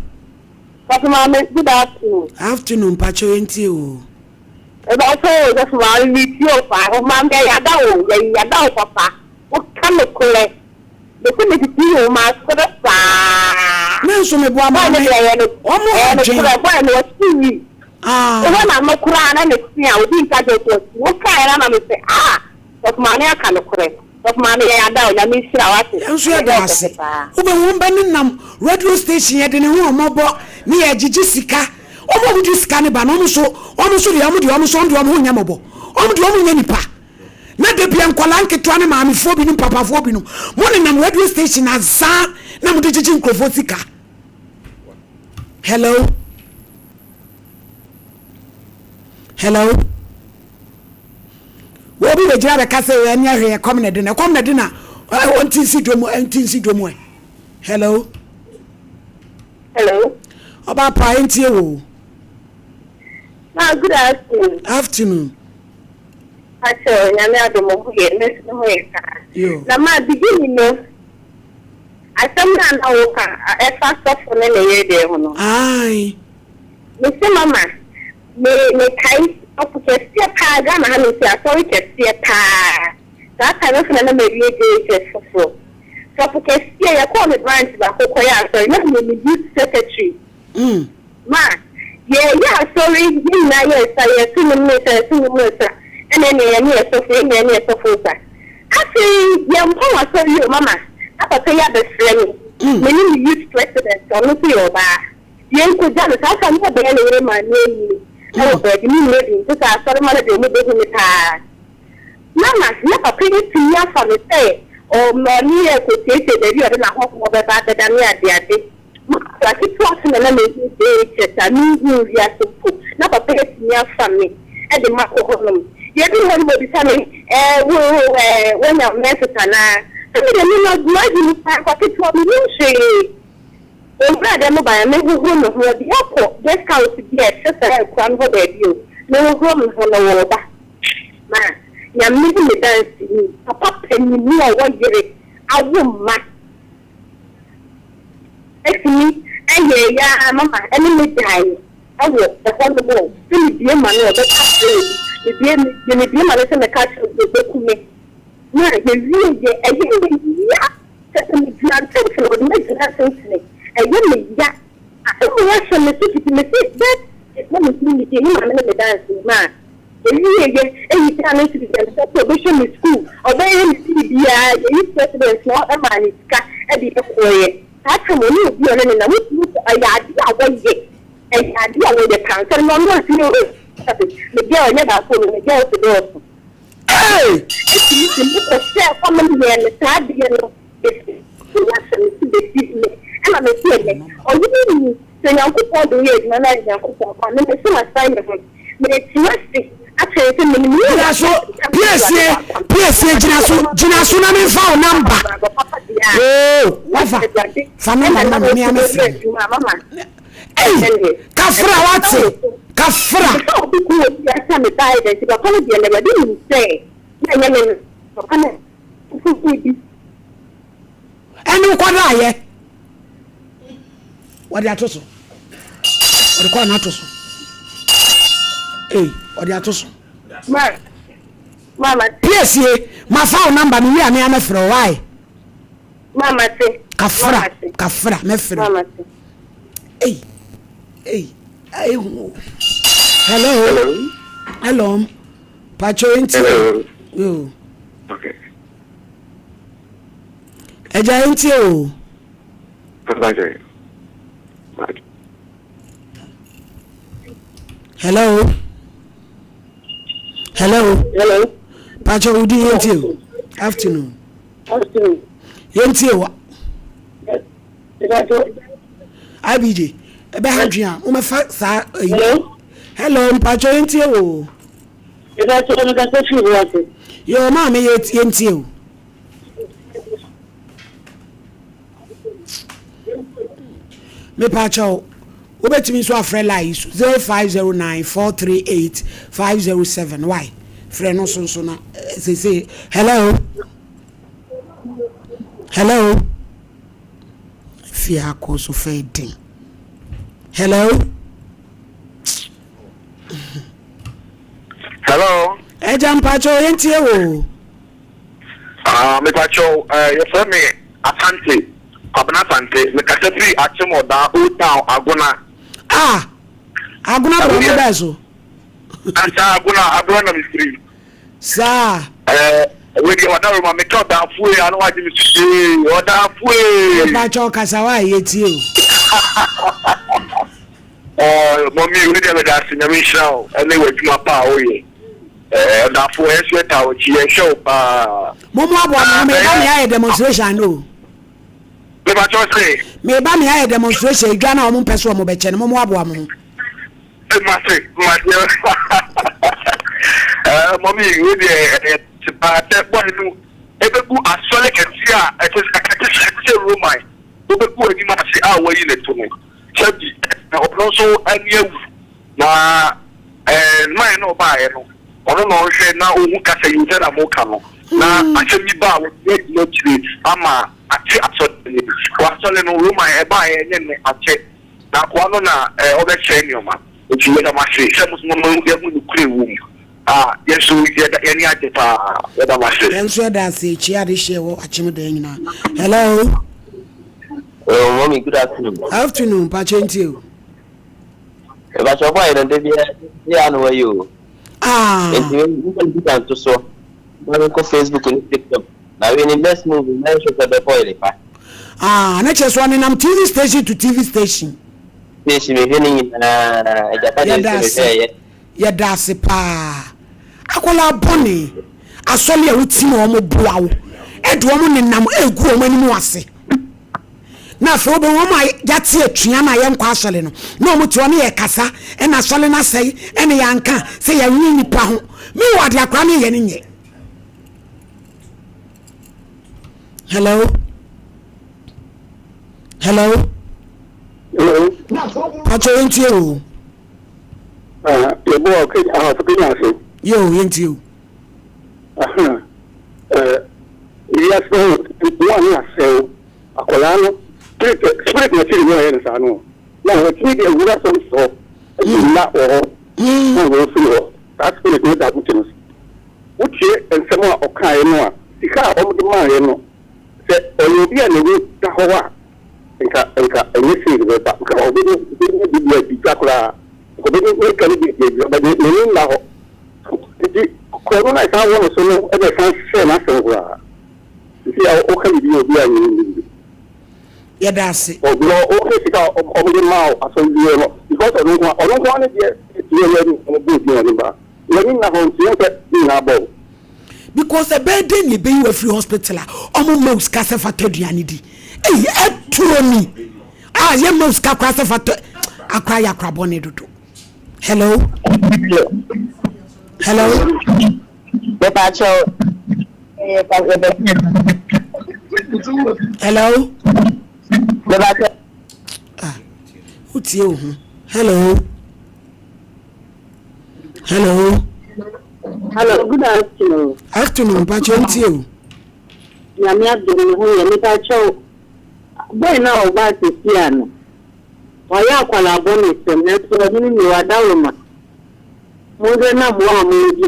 Good afternoon. Afternoon, Pacho and you. About all that's why we feel for Mamma Yadao, Papa. What can we collect? The thing is, you must put a fire. No, so my boy, I'm a crown and it's me. I would think I just what kind of say, but money I can't correct. But money I don't, I miss you. I'm sure that's it. Over one banning radio station yet in a room mobile near Jessica. Omo this cannibal almost the almost on the Yamabo. On the only pa. Not the Pian Kolanke Twana Mammy Fobinum Papa Fobinum. Morning on radio station as Sa Namudijin Kofotika. Hello. Hello. What be the job castle and you're coming at dinner? Come at dinner. I want to see Domo. Hello. Hello. About pint you. Good afternoon. Afternoon. I saw you. The man beginning. I sometimes I fast off for many days. Aye. Mr. Mama, me kai of Kessia Pagan and I saw Kessia Pa. That I don't know maybe a for so. So Kessia, I call it branch back so not maybe youth secretary. Ma, yeah, sorry, you know, yes, I assume and then I so free, and so forth. I say, young Paul, I saw you, Mama. I say, the friend, many youth president, or no, you are. Young could done it. I can't bear my name. Oh, but you living, because I saw mother do with her. Mama, never pay it to you for the say, or money could take it that you are not home over better than me at the day. I keep talking and I make it. I need you, yes, never pay it to you for me at the Marco home. You don't want to be telling, when I'm necessary. I mean, not bloody, I could tell me. Brother, mobile, maybe room of the airport, just how to get just a crown for you. No room for the water. Man, you're making me dance to me. Papa, and you know what you're it. I won't match. It's me, and yeah, Mamma, and me die. I will, the whole world. Still, dear man, or the cat, the dear man, and the cat of the book me. No, the real, I didn't, yeah, certainly, you are make that sense. I really, yeah. I don't watch on the city to make that. It's not a thing to him and the dancing man. Any time to be probation in school, or by any CBI, the president, not a man is cut at the way. That's a money, you're in a week, a idea one day. And idea with the council, and one more thing. The girl never told the girl to go. Hey! If you can look at yourself, how many men, the sad, you know, it's and I'm a kid, or you need to know all the years, my life, and then I saw a sign of it. But it's rusty. Actually, PSA, Jinasuna found number. Oh, Kafra, what's it? Kafra. Enu kwada ye. Wadi atoso. Wadi kwa na atoso. Wadi atoso. Mama. Yes ye. Ma phone number mi ame ame fro why? Mama say. Kafra me fro. Mama say. Hello. Pacho enti. Yo. Okay. Eja enti o. Hello. Pacho udi enti o. Afternoon. Enti o. IBJ. Ebe hadua. O me fa sa. Hello, Pacho enti o. Yo ma me enti o. Me Pacho obetimi so afre lines 0509438507 why frɛ no so na say hello fia ko so fading hello Ejam Pacho yentie wo me Pacho you for me Asante Abna Sante me kasefri achimoda old town Aguna Aguna bro bezo Anta Aguna na mystery sa we dey wada room me talk da fu e anu waji mi se oda fu e Pacho kasawa yetie mommy we dey da sinami show ene we juma pa oye da fu e sweater o chi e show pa momo abo na me ba me aye demonstration no me ba cho say me ba me aye demonstration dwa na o mo pese o mo be che no momo abo am mommy we dey te boy nu ebebu asole ketia akakese romai obebu ani ma se awayi le to no chebi so aniawu na mai no ba ye no ono no hwe na ohu kasa yuze na mo ka no na achemi ba wo no chire ama ati asole wasole no romai e ba ye ne ache na kwa no na obe che ni oma otiwe na ma se musu mo ye mu kure wu yesu yani ajepa weda mashe enso da se chia de shewo achim da nyina hello mommy good afternoon Pachenti o ba so boy na de bia no wa yo you can to so go Facebook and TikTok na we ni best movie na show the boy le pa na cheso ni nam TV station to TV station me ni na ya da se pa akola boni asole a wuti na omo buawo edu omo ne nam egu omo animu ase na so bo omo yati atua na ye nkwa asole no na omo ti oni ye kasa e na asole na sei e ne yanka se ya wi nipa ho me wade akra ne ye ne nye hello Pacho enti o ebo okay so be na se yo enti o yes one ya se akola no spirit na tiri no yen sa no na we ti dey wura so na o na we so that spirit no da buti no uche ensemo a okai no a sika o mo di ma ye no se oyobi a ne we da ho wa nka enye si be ba ka obi ni bi akora ko be ni ka ni bi ba ni na ho corona is one so no e be san share na so wa si o ka bi obi a ni ya dase o bro o ke sika o mo ma o aso bi no because o no ni de ye ni o bo bi ni ba ni na ho ti ni na bo because the birthday ni be you free hospital omo mouse ka se fa toduane di etuoni ye mouse ka kwa se fa akwa ya krabone dodo hello Pacho hello utie o hello good afternoon. Afternoon, Pacho Ntio. Nyame adom ho ye meta cho. Boy na o ba se piano. Oya akwala aboni sem na so ni ni wadawoma. Mo de na mo amoji.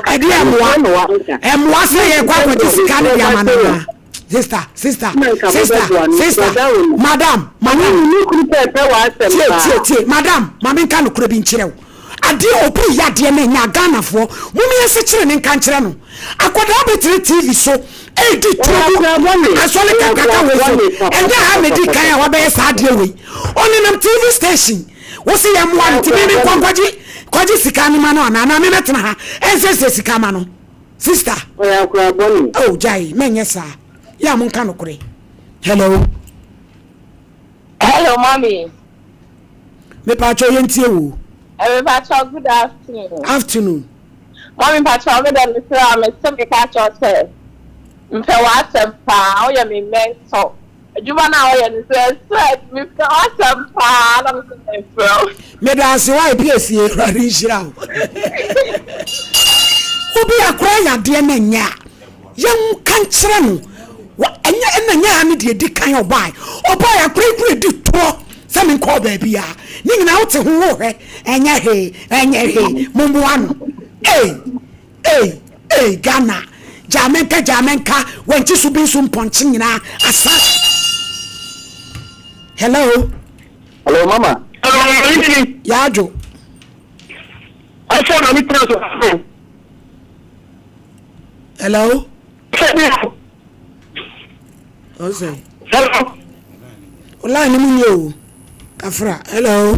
Adi emwa se ye kwa kwa sika ne ya manana. Sister. Madam. Madam, mami kan kure bi nkyerɛw. Ade opu ya de na nya Ghana fo. Mumi ese kyerɛ ne nka nkyerɛ no. Akoda obetire TV so. Edi trouble. Asole kakaka we so. Ende ha medi kan ya wabɛyɛ saa de we. Oni nam TV station. Wo se ya mwa ntimi ni kwaji sika ni ma no na me metena ha. Ense sika ma no. Sister. Oya kura boni. Oh, jai, menye sa. Ya mun kanu kure. Hello. Hello, mommy. Me pacho yentie wo. Pacho, good afternoon. Afternoon. Mommy pacho, me don say me say me catch us. Mpe WhatsApp pa, o ya me mentor. Juma na o ya ni say sweat me pe WhatsApp pa, na me say fro. Me da se why PSA rari shira. Obi akra ya de na nya. Yem kan kire no. Wa enya nya ne de kan obai. Obai akra di to. Se me call baby ya. Ni nyina wo te ho wo hwe. Enya he. Mumbu anu. Hey, Ghana. Jamenka when ti subi sum ponchi nyina asa. Hello Mama. Yajo. I saw na mi transfer. Hello. Ose. Hello. Ola ni mu yo. Kafra. Hello.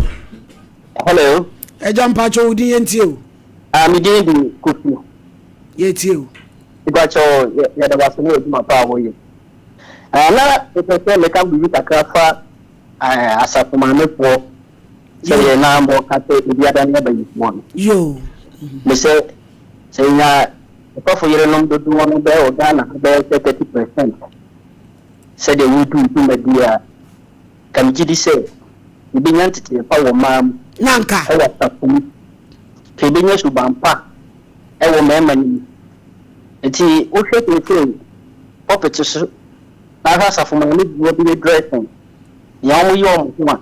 Ejampa cho udi yenti o. Mi din di Kofi. Yeti o. Ibacho ya da wasu ne ma pa wo yi. Na epese me ka bi takrafa asafuma me po. Se ye na mo ka te bi ada ne ba yi mo. Yo. Me se nya ko fo yere nom do no be o Ghana be 30%. Se de we do me dia kam jidi se ibi nyantete pa wo mam nanka e wa tafu ke bi nya subampa e wo mema ni enti o hwete se opete so na ha safu ma ni wo bi dressing ya wo yo mo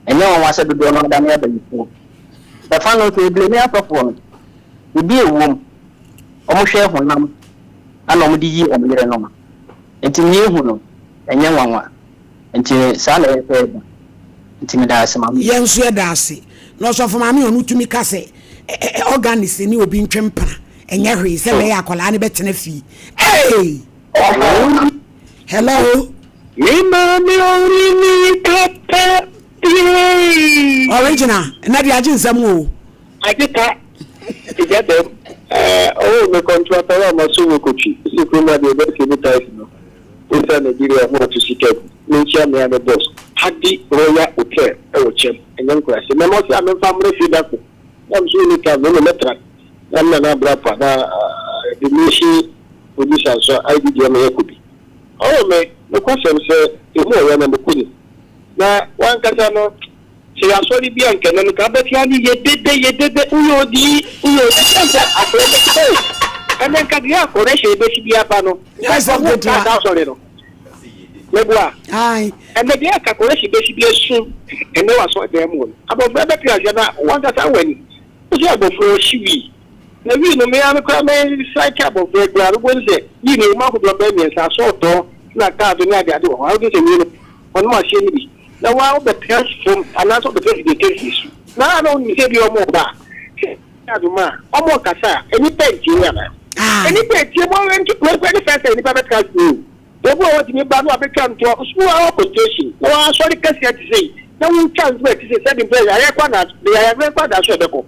ene wo wa se do no da na ba yifo da fa no ke blame afofo no ibi ewom o mo hwe ho nam ana o mo di yi o mo yere no ma enti ni ehu no enye nwanwa enti sa na e fe enti me da ase ma yenso e da ase no so for mama onu tumi ka se organic ni obi ntwempa enye hwe se me akola ne betena fi hello original na dia agin sam o Agita together me contractor ma so ko chi si ko ma de be ke tais no in Nigeria mo to siket me chia me am boss hadi royal hotel e wo chem enyen ko ase me mo si am family fi da ko am so ni ka no metra am na bra pa da the mission position so IDG me yakubi me ko sem se e mo ya na me kuni na wan kasa no se ya so di bien ke no ka be ti ani ye dede uyo di afre and then ka dia ko re se be si bia pa no yes okay ka sorry no legwa ai and then dia ka ko re se be si bia su and no was dem mo abo be be ti aja na wan ka sa wani o se abo fro shiwi na wi no me am ko me sai ka abo be gba ro nse yi ni ma ko do be mi sa so to na ka do ni ade ade wa o de se mi no on ma se ni bi na wa o be transform ana so be the case na no ni se bi o mo ba aduma o mo kasa eni penti ya na eni penti mo wen ki mo ni first eni pa betka ni o bo o ti mi ba no abeka nto so wa quotation na wa sorry kasi ati sei na un chance be ti se se bi play ya kwa na ya ya kwa da so be ko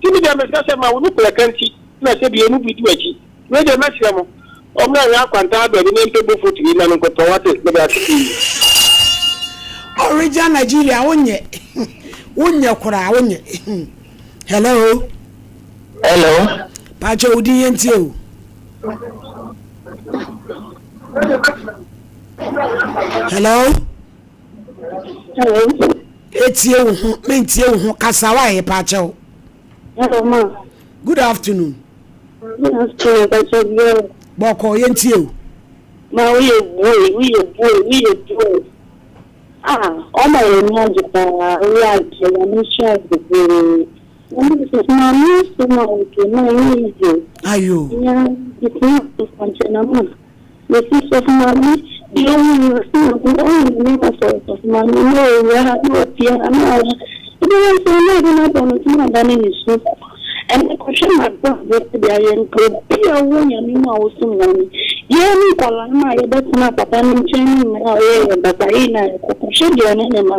ti mi dem se ma wo no play kanti na se bi enu bi du achi we de ma se mo o mo ya kwanta be ni mpe bo foot ni na nko to wa te be ati original Nigeria wonye kura wonye hello pacho udi yenti o hello etie wo ho mentie wo ho kasa wa e pacho hello ma good afternoon Boko yenti o. Ma we boy. All my knowledge about right, I'm sure the Ayo. Yeah, it's not to function. The sister of mommy, the only never sort of money. No, we have no fear. And the question my brother yesterday, I could be a woman, also money. Yeah, Nicola, that's not a penny chain, but I should do an enemy.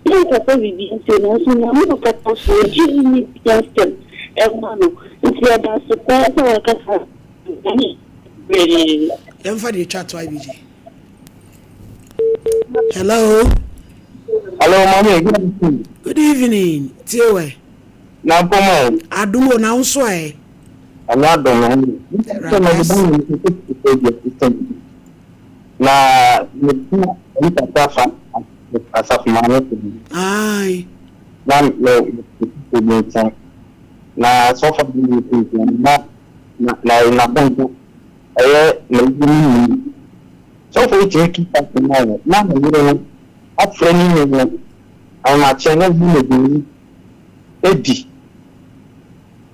Yes, I said, we didn't say no, so I'm not supposed to give me just it's your best surprise or really. Everybody chat to IBG. Hello. Hello, mommy. Good evening. Tiwe. Na Nkomo. Adumo na unso e. Ana domo. Na ni papa asafu mama. Ai. Na sofa na bongo. So for it to keep up the moment. Now you up friendly on my channel Eddie.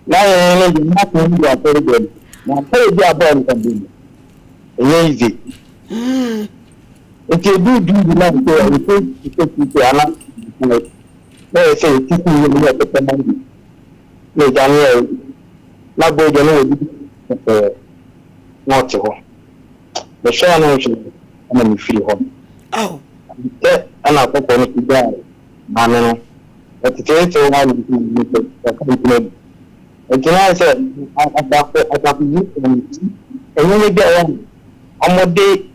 Now you not very good. Now pay the above can be easy. If you do the land there, you take people around. They say, keeping you at the money. No, Daniel, not go to not to home. The share notion, and then you feel home. Oh, and I'll put on it together. Mamma, but the case of one and can I say, I got you and when you get on a day,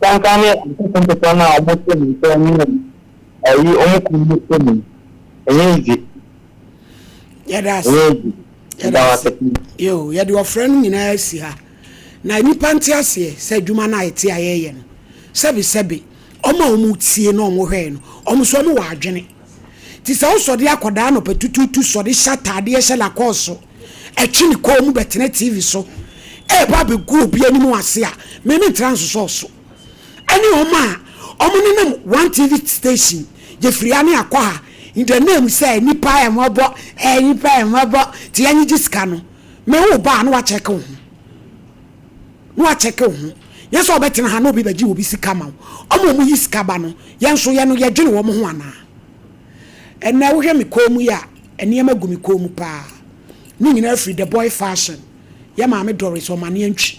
can't come here and to turn out what you tell me. Are you only coming? Easy. Yeah, that's yo, you do a friend in Asia. Na nipa nti ase se dwuma na ite ayeye no sebi omo omutie no omo hwe no omo so mo wa adwene ti se osode akoda no petututu sode shatade ye shela koso echi ni ko mu betene TV so e ba be gu obi animu ase a me transfer so ani omo ni nam one TV station je free ani akwa in the name say nipa e mobo ti anyi jiska no me wo ba no wa check wo no check ho yes obetina ha no bi baji obi sika ma omo mu yisika ba no yenso ye no ye dwene wo mo ho ana ena wo hwe me komu ya ene ma gumi komu pa ni nyina free the boy fashion ya ma me Doris o mane antwi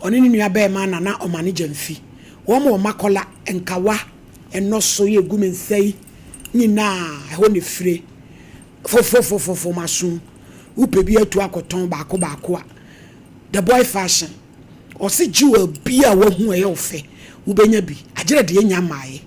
oni ni nua ba ma na o mane jamfi wo mo makola enkawa eno so ye gumi nsai nyina ho ne fire fo masu upebi atu akoton baako a the boy fashion or see jewel bia wo hu e ofe wo benya bi agere de nya maaye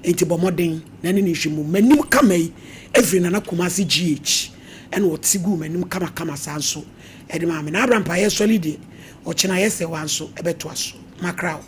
enti bomoden na ne hwemu manim kamai every nana kumasi GH and what sigu manim kama sanso e de ma me na abrampa ye solid o chena ye se wanso e beto aso makrawo